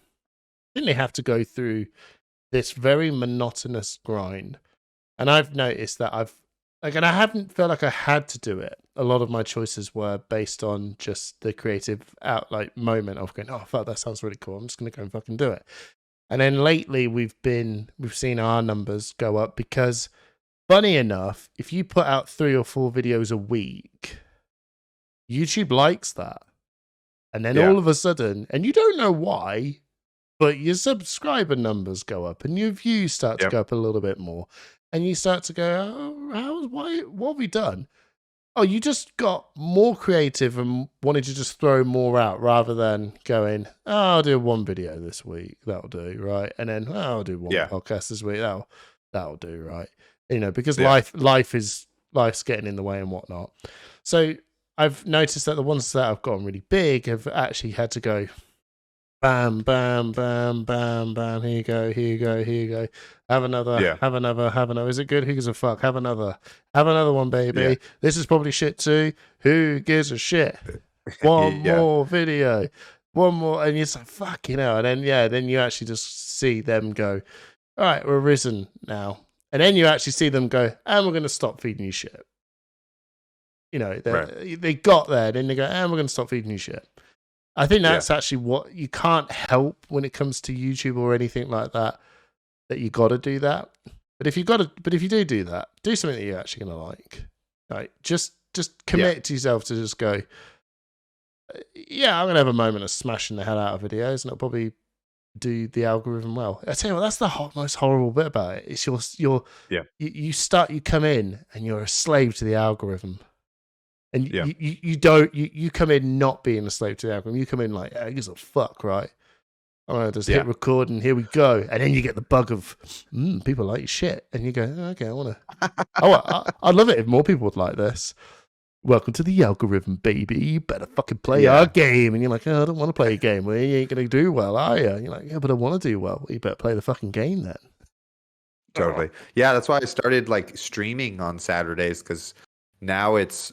Speaker 2: think they have to go through this very monotonous grind. And I've noticed that and I haven't felt like I had to do it. A lot of my choices were based on just the creative moment of going, oh, fuck, that sounds really cool. I'm just going to go and fucking do it. And then lately we've seen our numbers go up because, funny enough, if you put out 3 or 4 videos a week, YouTube likes that. And then all of a sudden, and you don't know why, but your subscriber numbers go up and your views start to go up a little bit more. And you start to go, oh, what have we done? Oh, you just got more creative and wanted to just throw more out rather than going, oh, I'll do 1 video this week. That'll do, right? And then, oh, I'll do 1 podcast this week. That'll do, right? You know, because life's getting in the way and whatnot. So I've noticed that the ones that have gotten really big have actually had to go, bam, bam, bam, bam, bam. Here you go, here you go, here you go. Have another, have another, have another. Is it good? Who gives a fuck? Have another one, baby. Yeah. This is probably shit too. Who gives a shit? One more video. One more. And you're like, fucking hell. And then you actually just see them go, all right, we're risen now. And then you actually see them go, and we're going to stop feeding you shit. You know, they got there. Then they go, and we're going to stop feeding you shit. I think that's actually what you can't help when it comes to YouTube or anything like that. That you got to do that. But if you do that, do something that you're actually going to like. Right? Just commit to yourself to just go. Yeah, I'm going to have a moment of smashing the hell out of videos, and it'll probably do the algorithm well. I tell you what, that's the most horrible bit about it. It's you come in and you're a slave to the algorithm. And you come in not being a slave to the algorithm. You come in like, who gives a fuck, right? I'm going to just hit record and here we go. And then you get the bug of, people like your shit. And you go, okay, I want to. I'd love it if more people would like this. Welcome to the algorithm, baby. You better fucking play our game. And you're like, oh, I don't want to play a game. Well, you ain't going to do well, are you? And you're like, yeah, but I want to do well. Well, you better play the fucking game then.
Speaker 1: Totally. Yeah, that's why I started like streaming on Saturdays, because now it's,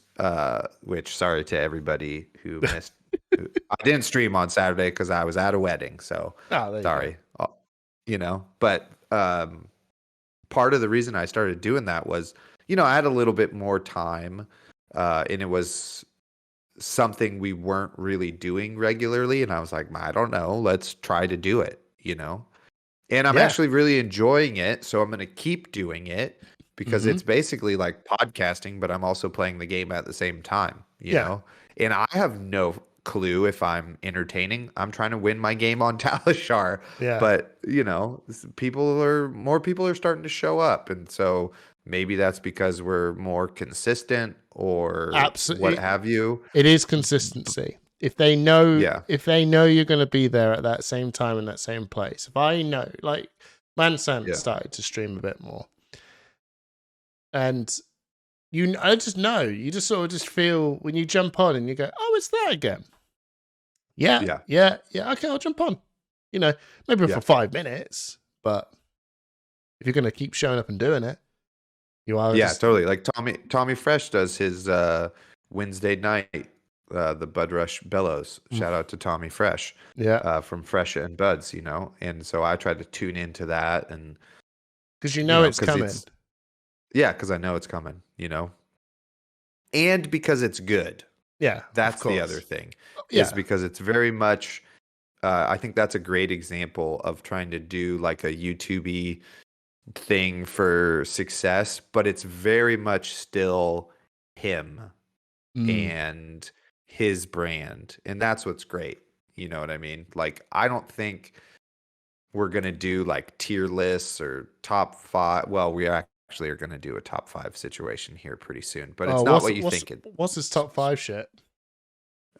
Speaker 1: which sorry to everybody who missed. I didn't stream on Saturday because I was at a wedding. So sorry, but part of the reason I started doing that was, I had a little bit more time, and it was something we weren't really doing regularly. And I was like, I don't know, let's try to do it, and I'm actually really enjoying it. So I'm going to keep doing it because it's basically like podcasting, but I'm also playing the game at the same time, you know, and I have no clue if I'm entertaining. I'm trying to win my game on Talishar, but more people are starting to show up, and so maybe that's because we're more consistent or what have you.
Speaker 2: It is consistency. If they know you're going to be there at that same time in that same place. If I know, like Mansan started to stream a bit more, and I just know, you just sort of just feel when you jump on and you go, oh, it's there again. Yeah. Okay, I'll jump on. Maybe for 5 minutes, but if you're going to keep showing up and doing it, you are.
Speaker 1: Yeah, totally. Like Tommy Fresh does his Wednesday night, the Bud Rush Bellows. Shout out to Tommy Fresh. From Fresh and Buds, and so I tried to tune into that, and
Speaker 2: because it's coming.
Speaker 1: Because I know it's coming, and because it's good.
Speaker 2: Yeah,
Speaker 1: that's the other thing. Is because it's very much. I think that's a great example of trying to do like a YouTube-y thing for success, but it's very much still him and his brand, and that's what's great. You know what I mean? Like, I don't think we're gonna do like tier lists or top 5. Well, we actually are going to do a top 5 situation here pretty soon, but it's not what you think.
Speaker 2: What's his top 5 shit?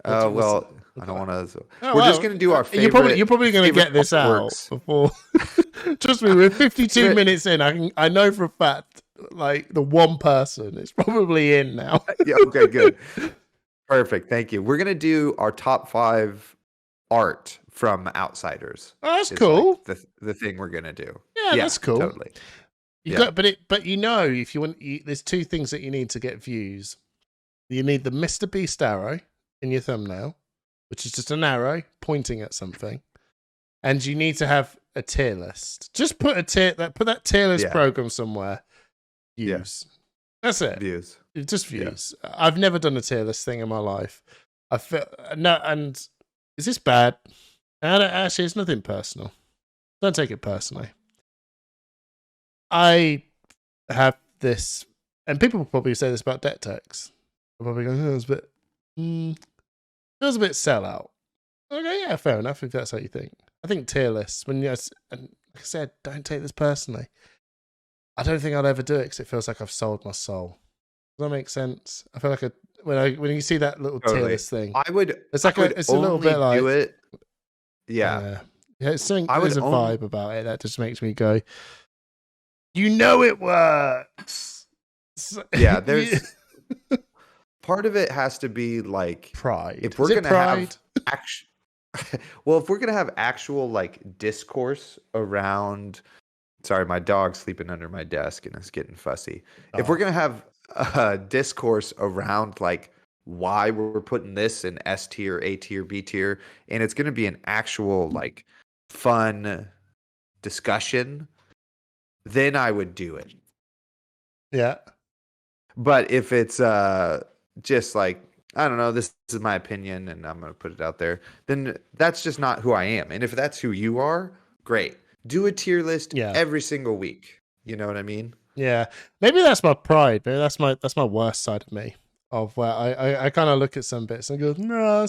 Speaker 2: What's
Speaker 1: Well, I don't want to.
Speaker 2: Oh
Speaker 1: We're just
Speaker 2: well,
Speaker 1: gonna do our
Speaker 2: you're probably going to
Speaker 1: favorite
Speaker 2: get this out
Speaker 1: artworks.
Speaker 2: before. Trust me, we're 52
Speaker 1: Favorite.
Speaker 2: minutes in. I know for a fact, like the one person is probably in now.
Speaker 1: Yeah. Okay. Good. Perfect. Thank you. We're gonna do our top 5 art from Outsiders.
Speaker 2: Oh, that's
Speaker 1: Is like
Speaker 2: cool.
Speaker 1: the thing we're gonna do.
Speaker 2: Yeah,
Speaker 1: Yeah.
Speaker 2: that's cool.
Speaker 1: Totally.
Speaker 2: You
Speaker 1: Yeah.
Speaker 2: got, but you know, if you want, there's two things that you need to get views. You need the Mr. Beast arrow in your thumbnail, which is just an arrow pointing at something, and you need to have a tier list. Just put that tier list
Speaker 1: Yeah.
Speaker 2: program somewhere. Views. That's it.
Speaker 1: Views.
Speaker 2: Just views. Yeah. I've never done a tier list thing in my life. I feel no, and is this bad? Actually, it's nothing personal. Don't take it personally. I have this, and people will probably say this about deck techs. They'll probably go, "Oh, it's a bit, feels a bit sellout." Okay, yeah, fair enough if that's how you think. I think tier lists, and like I said, don't take this personally. I don't think I'll ever do it because it feels like I've sold my soul. Does that make sense? I feel like when you see that little tier list thing, it's like it's a little bit like
Speaker 1: it. Yeah,
Speaker 2: it's something.
Speaker 1: I would
Speaker 2: There's a vibe about it that just makes me go, you know, it works.
Speaker 1: Yeah, there's part of it has to be like
Speaker 2: pride.
Speaker 1: If we're gonna have well, if we're gonna have actual like discourse around. Sorry, my dog's sleeping under my desk and it's getting fussy. If we're gonna have a discourse around like why we're putting this in S tier, A tier, B tier, and it's gonna be an actual like fun discussion, then I would do it.
Speaker 2: Yeah.
Speaker 1: But if it's just like, I don't know, this is my opinion and I'm gonna put it out there, then that's just not who I am. And if that's who you are, great. Do a tier list every single week. You know what I mean?
Speaker 2: Yeah. Maybe that's my pride. Maybe that's my worst side of me. Of where I kind of look at some bits and go, no,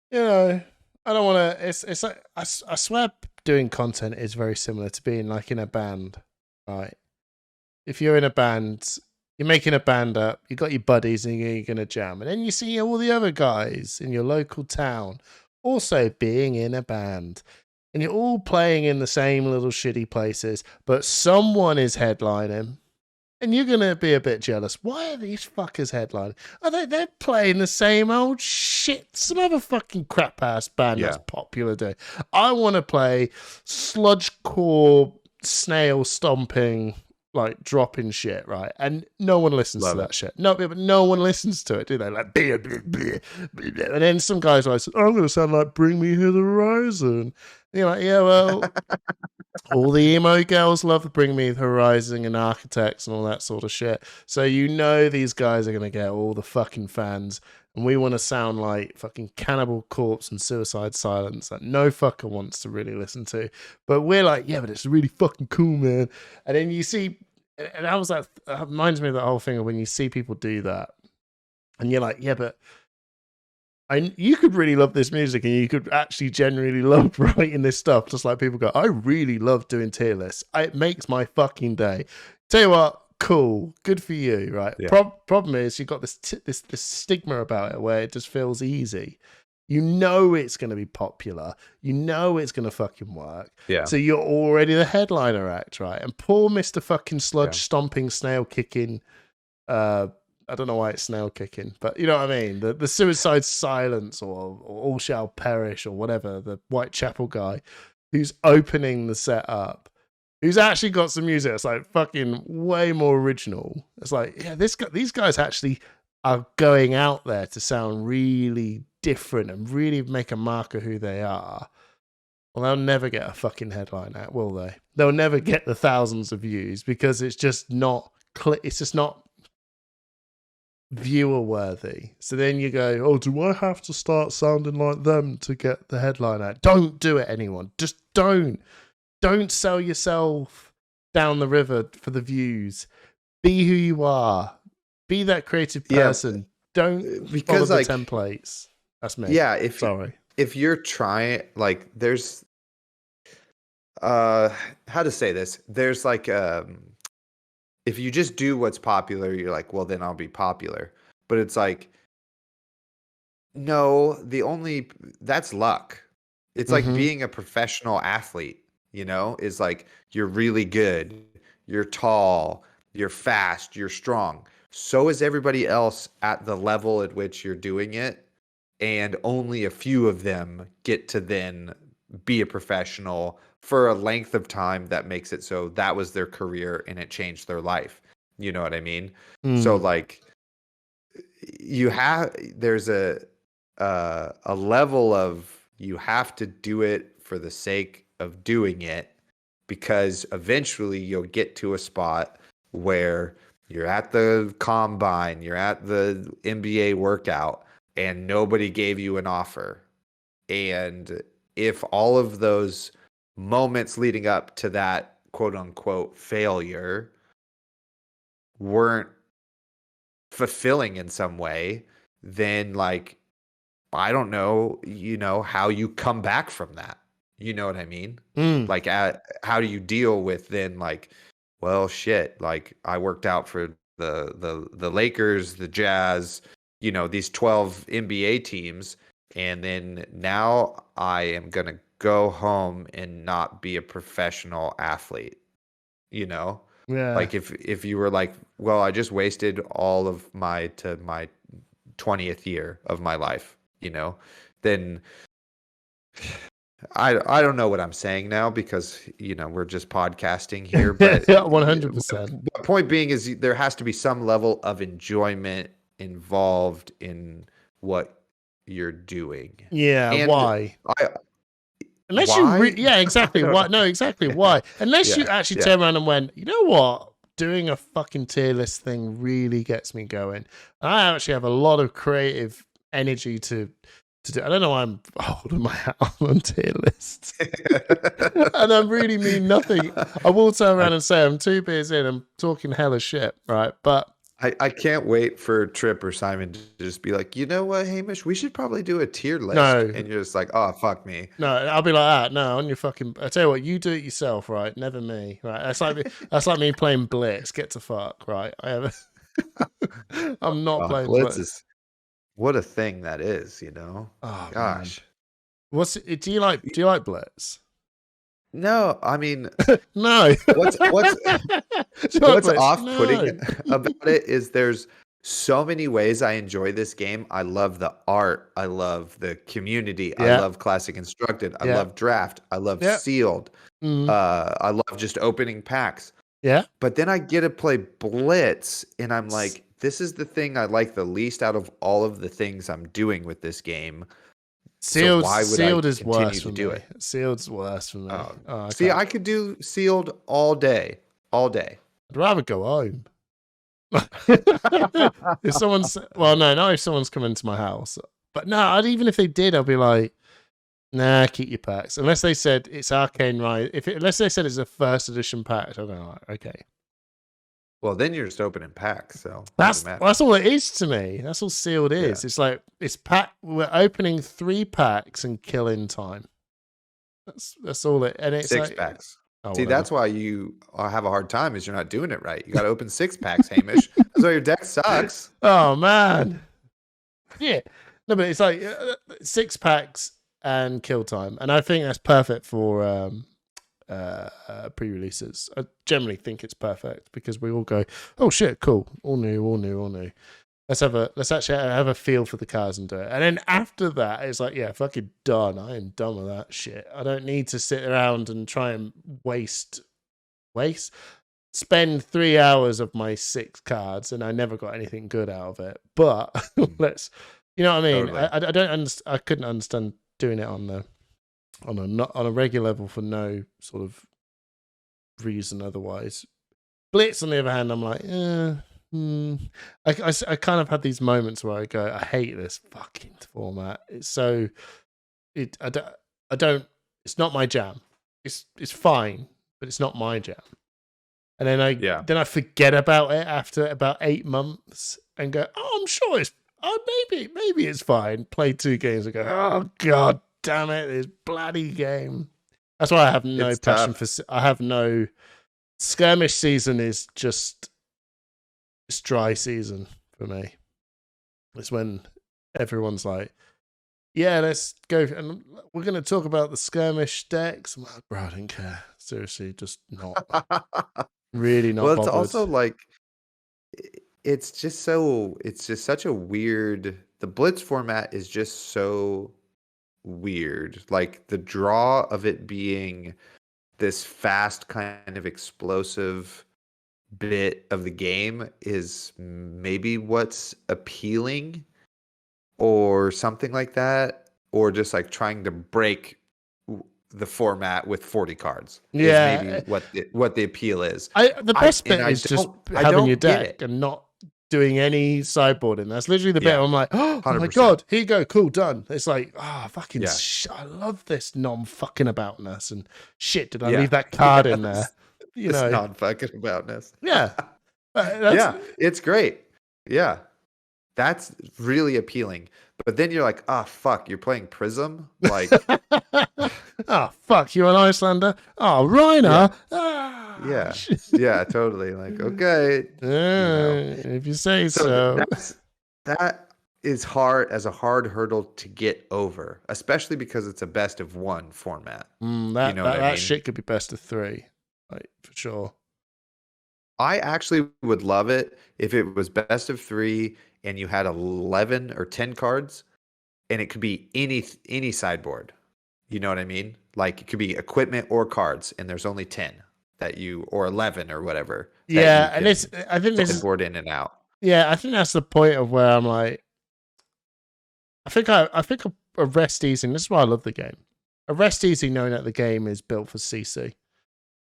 Speaker 2: you know, I don't want to. It's like I swear doing content is very similar to being like in a band, right? If you're in a band, you're making a band up, you got your buddies and you're going to jam, and then you see all the other guys in your local town also being in a band. And you're all playing in the same little shitty places, but someone is headlining. And you're going to be a bit jealous. Why are these fuckers headlining? They're playing the same old shit. Some other fucking crap ass band that's popular do. I want to play sludgecore, snail stomping, like dropping shit, right? And no one listens to that shit. No, but no one listens to it, do they? Like, bleh, bleh, bleh, bleh, bleh. And then some guys are like, I'm going to sound like Bring Me Here the Horizon. And you're like, yeah, well, all the emo girls love Bring Me the Horizon and Architects and all that sort of shit. So you know these guys are going to get all the fucking fans. And we want to sound like fucking Cannibal Corpse and Suicide Silence that no fucker wants to really listen to. But we're like, yeah, but it's really fucking cool, man. And then you see, and I was like, that reminds me of the whole thing of when you see people do that. And you're like, yeah, but you could really love this music and you could actually genuinely love writing this stuff. Just like people go, I really love doing tier lists. It makes my fucking day. Tell you what, cool, good for you, right? Yeah. Problem is, you've got this stigma about it where it just feels easy. You know it's going to be popular. You know it's going to fucking work.
Speaker 1: Yeah.
Speaker 2: So you're already the headliner act, right? And poor Mr. fucking sludge stomping, snail kicking. I don't know why it's snail kicking, but you know what I mean? The Suicide Silence or All Shall Perish or whatever, the Whitechapel guy who's opening the setup, who's actually got some music that's like fucking way more original. It's like, yeah, these guys actually are going out there to sound really different and really make a mark of who they are. Well, they'll never get a fucking headline out, will they? They'll never get the thousands of views because it's just not viewer worthy. So then you go, oh, do I have to start sounding like them to get the headline out? Don't do it, anyone. Just don't sell yourself down the river for the views. Be who you are. Be that creative person. Don't follow the templates. That's me.
Speaker 1: Yeah. If you're trying, like, there's how to say this, there's like if you just do what's popular, you're like, well, then I'll be popular. But it's like, No, that's luck. It's like
Speaker 2: Mm-hmm.
Speaker 1: being a professional athlete, is like you're really good, you're tall, you're fast, you're strong. So is everybody else at the level at which you're doing it, and only a few of them get to then be a professional for a length of time that makes it so that was their career and it changed their life. You know what I mean? So
Speaker 2: Mm.
Speaker 1: like there's a level of you have to do it for the sake of doing it, because eventually you'll get to a spot where you're at the combine, you're at the NBA workout, and nobody gave you an offer. And if all of those moments leading up to that quote unquote failure weren't fulfilling in some way, then like I don't know, how you come back from that. You know what I mean?
Speaker 2: Mm.
Speaker 1: Like, how do you deal with then like, well, shit, like I worked out for the Lakers, the Jazz, these 12 NBA teams, and then now I am gonna go home and not be a professional athlete, you know?
Speaker 2: Yeah.
Speaker 1: Like if you were like, well, I just wasted all of my 20th year of my life, then I don't know what I'm saying now, because we're just podcasting here, but
Speaker 2: 100%.
Speaker 1: the point being is there has to be some level of enjoyment involved in what you're doing.
Speaker 2: Yeah.
Speaker 1: And
Speaker 2: Why?
Speaker 1: I
Speaker 2: Unless you,
Speaker 1: why?
Speaker 2: yeah,
Speaker 1: I
Speaker 2: exactly.
Speaker 1: don't
Speaker 2: Why?
Speaker 1: know.
Speaker 2: No, exactly.
Speaker 1: Yeah.
Speaker 2: Why? Unless you
Speaker 1: Yeah.
Speaker 2: actually
Speaker 1: Yeah.
Speaker 2: turn around and went, you know what? Doing a fucking tier list thing really gets me going. I actually have a lot of creative energy to do. I don't know why I'm holding my hat on tier lists, and I really mean nothing. I will turn
Speaker 1: I
Speaker 2: around and say I'm 2 beers in. I'm talking hella shit, right? But
Speaker 1: I can't wait for Trip or Simon to just be like, you know what, Hamish, we should probably do a tier list.
Speaker 2: no,
Speaker 1: And you're just like, oh, fuck me.
Speaker 2: no, I'll be like that. No, on your fucking. I tell you what, you do it yourself, right? Never me, right? That's like me playing Blitz. Get to fuck, right? I'm not playing
Speaker 1: Blitz
Speaker 2: Blitz.
Speaker 1: is what a thing that is.
Speaker 2: Oh man,
Speaker 1: Gosh.
Speaker 2: do you like Blitz?
Speaker 1: No, I mean,
Speaker 2: No.
Speaker 1: what's
Speaker 2: Do you like
Speaker 1: what's
Speaker 2: Blitz?
Speaker 1: off-putting
Speaker 2: No.
Speaker 1: about it is there's so many ways I enjoy this game. I love the art. I love the community. I
Speaker 2: Yeah.
Speaker 1: love Classic Constructed. I
Speaker 2: Yeah.
Speaker 1: love Draft. I love
Speaker 2: Yeah.
Speaker 1: Sealed.
Speaker 2: Mm.
Speaker 1: I love just opening packs.
Speaker 2: Yeah.
Speaker 1: But then I get to play Blitz, and I'm like, this is the thing I like the least out of all of the things I'm doing with this game. So
Speaker 2: Sealed
Speaker 1: why would I
Speaker 2: sealed is
Speaker 1: continue
Speaker 2: worse
Speaker 1: to
Speaker 2: for
Speaker 1: do
Speaker 2: me.
Speaker 1: it?
Speaker 2: Sealed's worse for me.
Speaker 1: Oh,
Speaker 2: Oh, I
Speaker 1: see,
Speaker 2: can't.
Speaker 1: I could do Sealed all day, all day.
Speaker 2: I'd rather go home. If someone's well, no, not if someone's coming to my house. But no, even if they did, I'd be like, nah, keep your packs. Unless they said it's Arcane Rise. Unless they said it's a first edition pack, I'm going like, okay.
Speaker 1: Well, then you're just opening packs, so it
Speaker 2: That's
Speaker 1: doesn't matter.
Speaker 2: that's all it is to me. That's all sealed
Speaker 1: Yeah.
Speaker 2: is. It's like it's pack. We're opening 3 packs and killing time. That's all it. And it's
Speaker 1: Six
Speaker 2: like,
Speaker 1: packs.
Speaker 2: oh,
Speaker 1: See,
Speaker 2: whatever.
Speaker 1: that's why you have a hard time, is you're not doing it right. You got to open 6 packs, Hamish. That's why your deck sucks.
Speaker 2: Oh man, yeah. No, but it's like 6 packs and kill time, and I think that's perfect for pre-releases. I generally think it's perfect because we all go, oh shit, cool, all new, all new, all new. Let's actually have a feel for the cards and do it. And then after that, it's like, yeah, fucking done. I am done with that shit. I don't need to sit around and try and spend 3 hours of my 6 cards, and I never got anything good out of it. But let's, you know what I mean?
Speaker 1: Totally.
Speaker 2: I don't understand. I couldn't understand doing it on a regular level for no sort of reason otherwise. Blitz, on the other hand, I'm like, I kind of had these moments where I go, I hate this fucking format. It's so I don't. It's not my jam. It's fine, but it's not my jam. And then I forget about it after about 8 months and go, oh, I'm sure it's maybe it's fine. Play 2 games and go, oh god damn it, this bloody game. That's why I have no
Speaker 1: It's
Speaker 2: passion
Speaker 1: tough.
Speaker 2: for. I have no skirmish season. Is just it's dry season for me. It's when everyone's like, yeah, let's go, and we're going to talk about the skirmish decks. I'm like, bro, I don't care. Seriously, just not really not
Speaker 1: Well, it's
Speaker 2: bothered.
Speaker 1: also like it's just such a weird. The Blitz format is just so weird. Like the draw of it being this fast kind of explosive bit of the game is maybe what's appealing or something like that, or just like trying to break the format with 40 cards is maybe what the appeal is.
Speaker 2: The best bit is just having your deck and not doing any sideboarding. That's literally the bit I'm like, oh 100%. My god, here you go, cool, done. It's like, fucking I love this non-fucking aboutness, and shit, did I leave that card in there? You know,
Speaker 1: non-fucking aboutness.
Speaker 2: Yeah.
Speaker 1: Yeah, it's great. Yeah. That's really appealing. But then you're like, fuck, you're playing Prism? Like,
Speaker 2: fuck, you're an Icelander? Oh, Reiner?
Speaker 1: Yeah. Yeah, totally. Like, okay.
Speaker 2: If you say so.
Speaker 1: That is hard as a hard hurdle to get over, especially because it's a best of one format.
Speaker 2: That shit could be best of 3, like, for sure.
Speaker 1: I actually would love it if it was best of 3 and you had 11 or 10 cards, and it could be any sideboard. You know what I mean? Like it could be equipment or cards, and there's only 10 or 11 or whatever.
Speaker 2: Yeah, and I think this
Speaker 1: sideboard in and out.
Speaker 2: Yeah, I think that's the point of where I'm like, I think a rest easy. And this is why I love the game. A rest easy, knowing that the game is built for CC.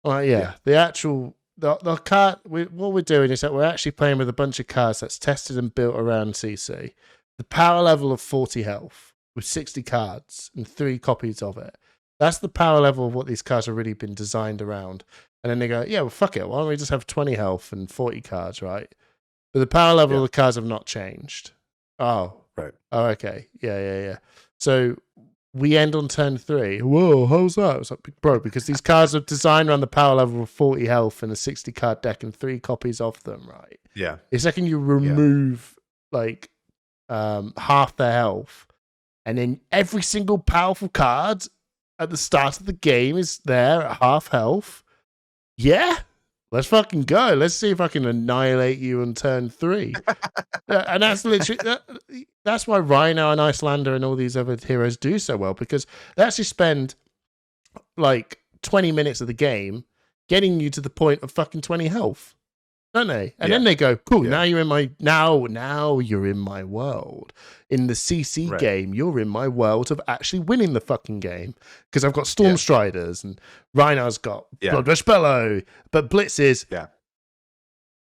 Speaker 2: The actual. The card, what we're doing is that we're actually playing with a bunch of cards that's tested and built around CC. The power level of 40 health with 60 cards and 3 copies of it. That's the power level of what these cards have really been designed around. And then they go, yeah, well, fuck it. Why don't we just have 20 health and 40 cards, right? But the power level of the cards have not changed. Oh.
Speaker 1: Right.
Speaker 2: Oh, okay. Yeah. So we end on turn 3. Whoa, how's that? It's like, bro, because these cards are designed around the power level of 40 health and a 60 card deck and 3 copies of them, right?
Speaker 1: Yeah.
Speaker 2: The second you remove like half their health, and then every single powerful card at the start of the game is there at half health. Yeah. Let's fucking go. Let's see if I can annihilate you on turn 3. And that's literally that's why Rhino and Icelander and all these other heroes do so well, because they actually spend like 20 minutes of the game getting you to the point of fucking 20 health, don't they? And then they go, cool. Now you're in my now you're in my world. In the CC game, you're in my world of actually winning the fucking game, because I've got Storm Striders and Rhino's got Blood Rush Bellow, but Blitz is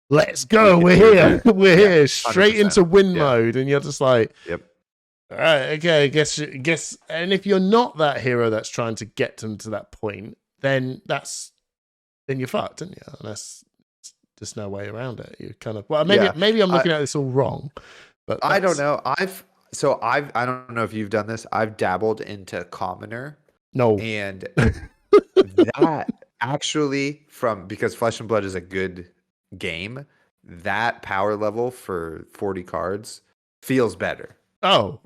Speaker 2: let's go. We're here. We're here straight 100%. Into win mode, and you're just like,
Speaker 1: yep.
Speaker 2: All right, okay. I guess. And if you're not that hero that's trying to get them to that point, then you're fucked, aren't you? And that's there's no way around it. You kind of maybe I'm looking at this all wrong, but
Speaker 1: I don't know. I don't know if you've done this. I've dabbled into Commoner.
Speaker 2: No,
Speaker 1: and that actually because Flesh and Blood is a good game, that power level for 40 cards feels better.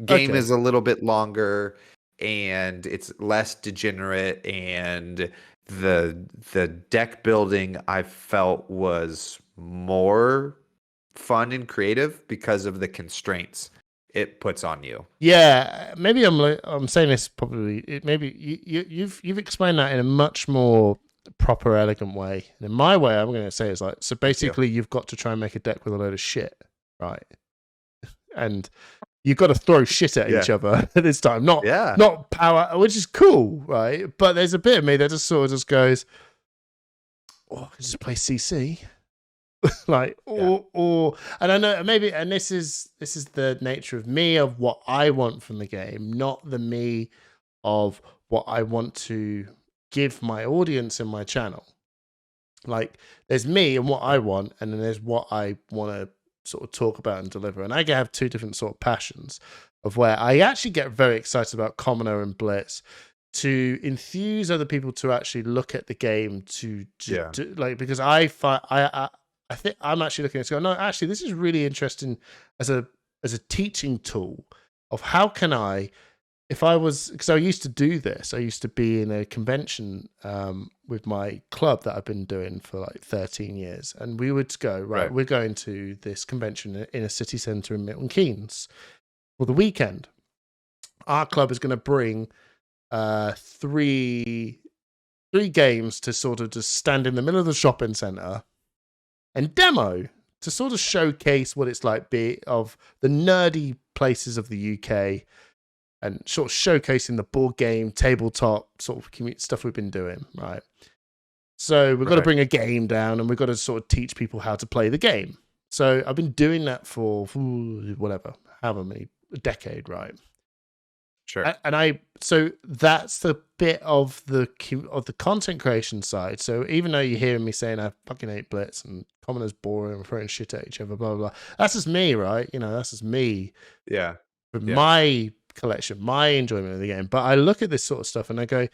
Speaker 1: Game is a little bit longer, and it's less degenerate, and the deck building I felt was more fun and creative because of the constraints it puts on you.
Speaker 2: Yeah, maybe I'm saying this probably. Maybe you've explained that in a much more proper, elegant way. And in my way, I'm going to say it's like, so basically you've got to try and make a deck with a load of shit, right? And you've got to throw shit at each other at this time, not power, which is cool, right? But there's a bit of me that just sort of just goes, I can just play CC. Like, or and I know maybe, and this is the nature of me, of what I want from the game, not the me of what I want to give my audience in my channel. Like, there's me and what I want, and then there's what I want to sort of talk about and deliver. And I have 2 different sort of passions of where I actually get very excited about Commoner and Blitz to enthuse other people to actually look at the game to like, because I think I'm actually looking at it going, no, actually, this is really interesting as a teaching tool of how can I, if I was, because I used to do this, I used to be in a convention with my club that I've been doing for like 13 years. And we would go, right, we're going to this convention in a city centre in Milton Keynes for the weekend. Our club is going to bring three games to sort of just stand in the middle of the shopping centre and demo to sort of showcase what it's like of the nerdy places of the UK and sort of showcasing the board game, tabletop sort of stuff we've been doing, right? So we've got to bring a game down and we've got to sort of teach people how to play the game. So I've been doing that for however many, a decade, right?
Speaker 1: Sure.
Speaker 2: So that's the bit of the content creation side. So even though you're hearing me saying I fucking hate Blitz and Commoner's boring and throwing shit at each other, blah, blah, blah. That's just me, right? That's just me.
Speaker 1: Yeah.
Speaker 2: With my collection, my enjoyment of the game. But I look at this sort of stuff and I go,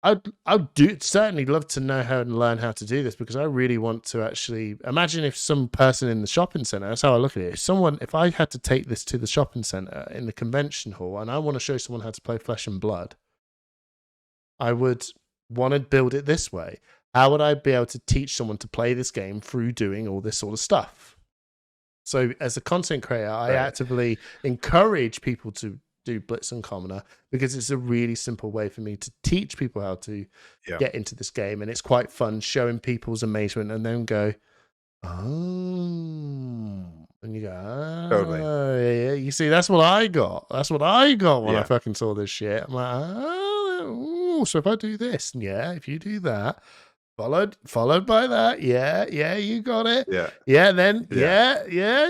Speaker 2: I'd certainly love to know how and learn how to do this, because I really want to actually imagine if some person in the shopping center, that's how I look at it. If I had to take this to the shopping center in the convention hall and I want to show someone how to play Flesh and Blood, I would want to build it this way. How would I be able to teach someone to play this game through doing all this sort of stuff? So as a content creator, I actively encourage people to do Blitz and Commoner, because it's a really simple way for me to teach people how to get into this game. And it's quite fun showing people's amazement and then go, oh, and you go, oh,
Speaker 1: Totally.
Speaker 2: Yeah. You see, that's what I got. That's what I got when I fucking saw this shit. I'm like, oh, so if I do this, if you do that, followed by that, you got it, then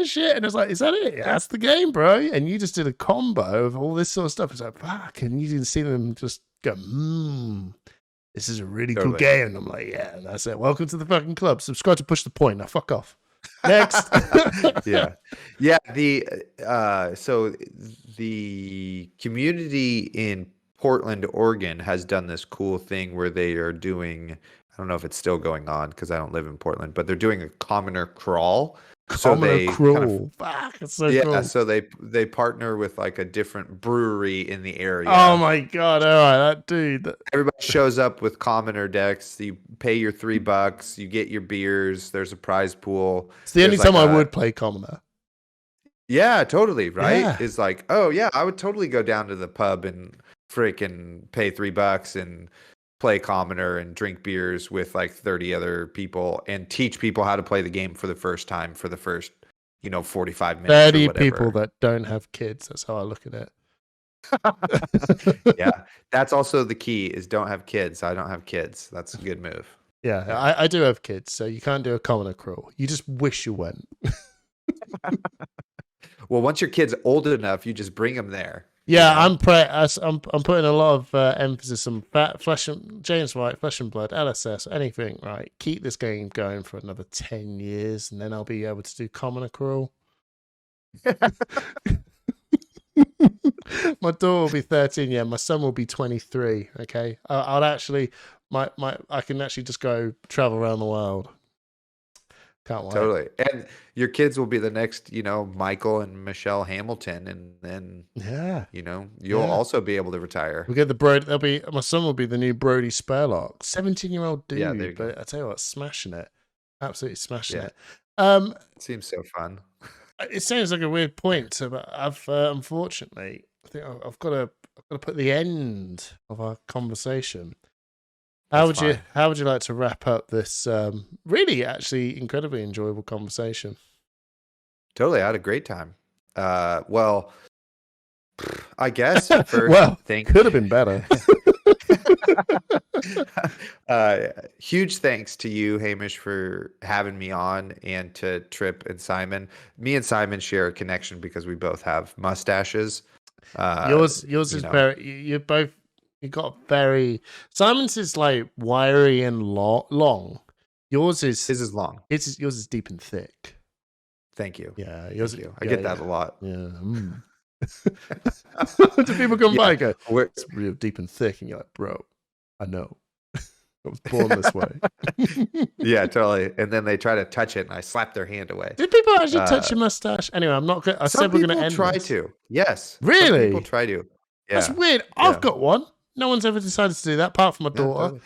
Speaker 2: shit, and it's like, is that it? That's the game, bro. And you just did a combo of all this sort of stuff. It's like, fuck, and you can see them just go, this is a really cool game. And I'm like, yeah, that's it. Welcome to the fucking club. Subscribe to Push the Point. Now fuck off. Next.
Speaker 1: So the community in Portland, Oregon has done this cool thing where they are doing, I don't know if it's still going on because I don't live in Portland, but they're doing a commoner crawl.
Speaker 2: Fuck, it's so cool.
Speaker 1: So they partner with like a different brewery in the area.
Speaker 2: Oh my god! All right, that dude.
Speaker 1: Everybody shows up with commoner decks. You pay your $3. You get your beers. There's a prize pool.
Speaker 2: It's the only time I would play commoner.
Speaker 1: Yeah, totally. Right?
Speaker 2: Yeah.
Speaker 1: It's like, oh yeah, I would totally go down to the pub and freaking pay $3 and play commoner and drink beers with like 30 other people and teach people how to play the game for the first time for the first 45 minutes.
Speaker 2: 30 people that don't have kids. That's how I look at
Speaker 1: it. Yeah, that's also the key, is don't have kids. I don't have kids. That's a good move.
Speaker 2: Yeah. I do have kids, so you can't do a commoner crawl. You just wish you went.
Speaker 1: Well, once your kid's old enough, you just bring them there.
Speaker 2: Yeah, I'm putting a lot of emphasis on James White, Flesh and Blood, LSS, anything, right? Keep this game going for another 10 years, and then I'll be able to do Commoner Crawl. My daughter will be 13, my son will be 23, okay? I'll actually, I can actually just go travel around the world. Can't wait.
Speaker 1: Totally. And your kids will be the next, Michael and Michelle Hamilton, and then you'll also be able to retire.
Speaker 2: We'll get my son will be the new Brody Spurlock, 17-year-old dude. Yeah, but I tell you what, smashing it. Absolutely smashing it.
Speaker 1: It seems so fun.
Speaker 2: It sounds like a weird point, but I've unfortunately, I think I've got to put the end of our conversation. How would you like to wrap up this really actually incredibly enjoyable conversation?
Speaker 1: Totally, I had a great time. Well, I guess
Speaker 2: thing could have been better.
Speaker 1: Huge thanks to you, Hamish, for having me on, and to Trip and Simon. Me and Simon share a connection because we both have mustaches.
Speaker 2: Yours is very. You're both. You got very. Simon's is like wiry and long. Yours is.
Speaker 1: His is long.
Speaker 2: Yours is deep and thick.
Speaker 1: Thank you.
Speaker 2: Yeah,
Speaker 1: I get that a lot.
Speaker 2: Yeah. Do people come by and go, it's real deep and thick, and you're like, bro, I know. I was born this way.
Speaker 1: Yeah, totally. And then they try to touch it, and I slap their hand away.
Speaker 2: Did people actually touch your mustache? Anyway, I'm not good. I
Speaker 1: Some
Speaker 2: said we're going
Speaker 1: people
Speaker 2: to end
Speaker 1: try
Speaker 2: this.
Speaker 1: to. Yes. Some people
Speaker 2: Really?
Speaker 1: try to.
Speaker 2: That's
Speaker 1: Yeah.
Speaker 2: weird. I've got one. No one's ever decided to do that apart from my daughter.
Speaker 1: Totally.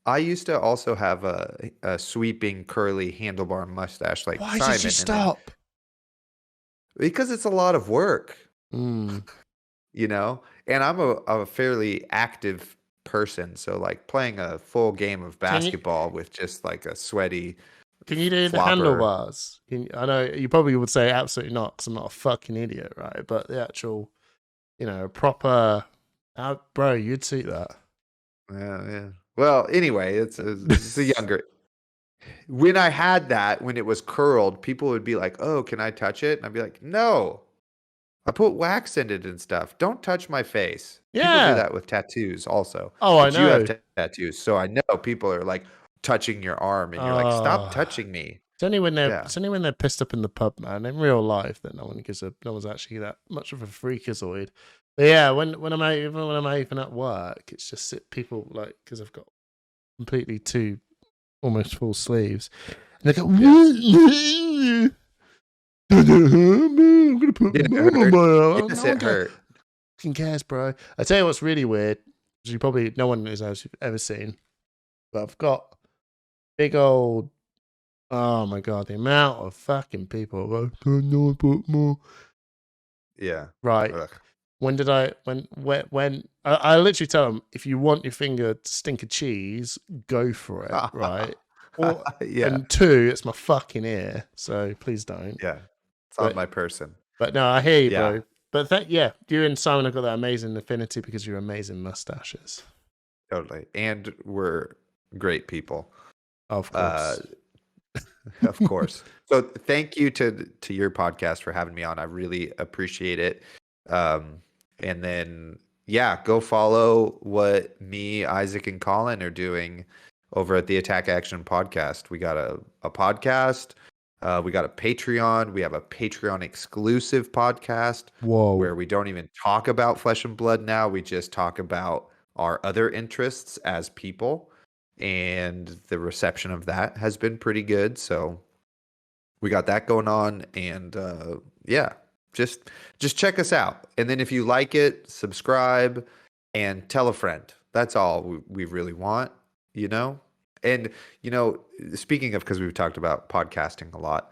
Speaker 1: I used to also have a sweeping, curly handlebar mustache like
Speaker 2: Why
Speaker 1: Simon.
Speaker 2: did you stop?
Speaker 1: Because it's a lot of work,
Speaker 2: Mm.
Speaker 1: you know? And I'm a fairly active person. So, like, playing a full game of basketball with just like a sweaty
Speaker 2: Can you do the
Speaker 1: flopper.
Speaker 2: handlebars? I know you probably would say absolutely not because I'm not a fucking idiot, right? But the actual, proper, bro, you'd see that.
Speaker 1: Yeah. Well, anyway, it's a younger. When I had that, when it was curled, people would be like, "Oh, can I touch it?" And I'd be like, "No, I put wax in it and stuff. Don't touch my face." People
Speaker 2: Yeah.
Speaker 1: do that with tattoos also.
Speaker 2: Oh, I
Speaker 1: But you have
Speaker 2: know.
Speaker 1: tattoos, so I know people are like touching your arm, and you're like, "Stop touching me."
Speaker 2: It's only when they're
Speaker 1: Yeah.
Speaker 2: it's only when they're pissed up in the pub, man. In real life, that no one's actually that much of a freakazoid. But yeah, when I'm out, even when I'm even at work, it's just people like because I've got completely two almost full sleeves, and they go, "I'm gonna put
Speaker 1: Did it
Speaker 2: my arm on
Speaker 1: hurt?
Speaker 2: my arm."
Speaker 1: Yes,
Speaker 2: No one
Speaker 1: it hurt.
Speaker 2: fucking cares, bro. I tell you what's really weird, which you probably no one has ever seen, but I've got big old. Oh my god, the amount of fucking people like, no, put more.
Speaker 1: Yeah.
Speaker 2: Right.
Speaker 1: Ugh.
Speaker 2: When I literally tell them, if you want your finger to stink of cheese, go for it, right? Or
Speaker 1: Yeah.
Speaker 2: and two, it's my fucking ear, so please don't.
Speaker 1: Yeah. It's on my person.
Speaker 2: But no, I hear you,
Speaker 1: Yeah.
Speaker 2: bro. But you and Simon have got that amazing affinity because you're amazing mustaches.
Speaker 1: Totally. And we're great people.
Speaker 2: Of course.
Speaker 1: Of course. So thank you to your podcast for having me on. I really appreciate it. And then go follow what me, Isaac, and Colin are doing over at the Attack Action Podcast. We got a podcast. We got a Patreon. We have a Patreon exclusive podcast.
Speaker 2: Whoa.
Speaker 1: Where we don't even talk about Flesh and Blood now. We just talk about our other interests as people. And the reception of that has been pretty good. So we got that going on. And just check us out. And then if you like it, subscribe and tell a friend. That's all we really want, And, speaking of, because we've talked about podcasting a lot,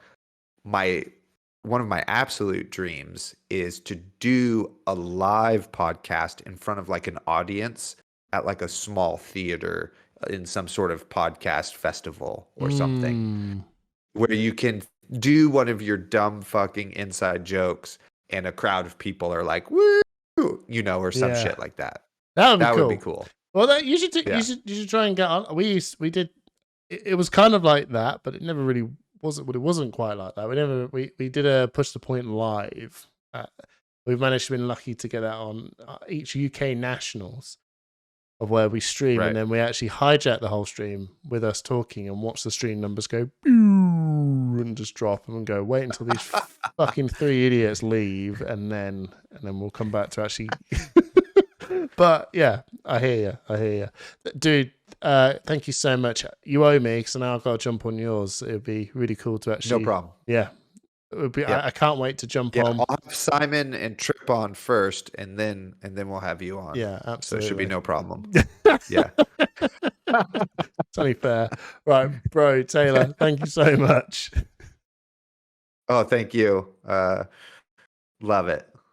Speaker 1: one of my absolute dreams is to do a live podcast in front of like an audience at like a small theater in some sort of podcast festival or something where you can do one of your dumb fucking inside jokes and a crowd of people are like, woo, or some shit like that.
Speaker 2: That would
Speaker 1: be cool.
Speaker 2: Well, you should try and get on. We did. It was kind of like that, but it never really wasn't. But it wasn't quite like that. We did a Push the Point live. We've managed to been lucky to get that on each UK nationals of where we stream, and then we actually hijack the whole stream with us talking and watch the stream numbers go and just drop them and go. Wait until these fucking three idiots leave, and then we'll come back to actually. But yeah, I hear you, dude. Thank you so much. You owe me, so now I've got to jump on yours. It'd be really cool to actually.
Speaker 1: No problem.
Speaker 2: Yeah, it would be. I can't wait to jump on.
Speaker 1: I'll have Simon and Trip on first, and then we'll have you on.
Speaker 2: Yeah, absolutely.
Speaker 1: So it should be no problem. Yeah,
Speaker 2: it's only fair, right, bro? Taylor, thank you so much.
Speaker 1: Oh, thank you. Love it.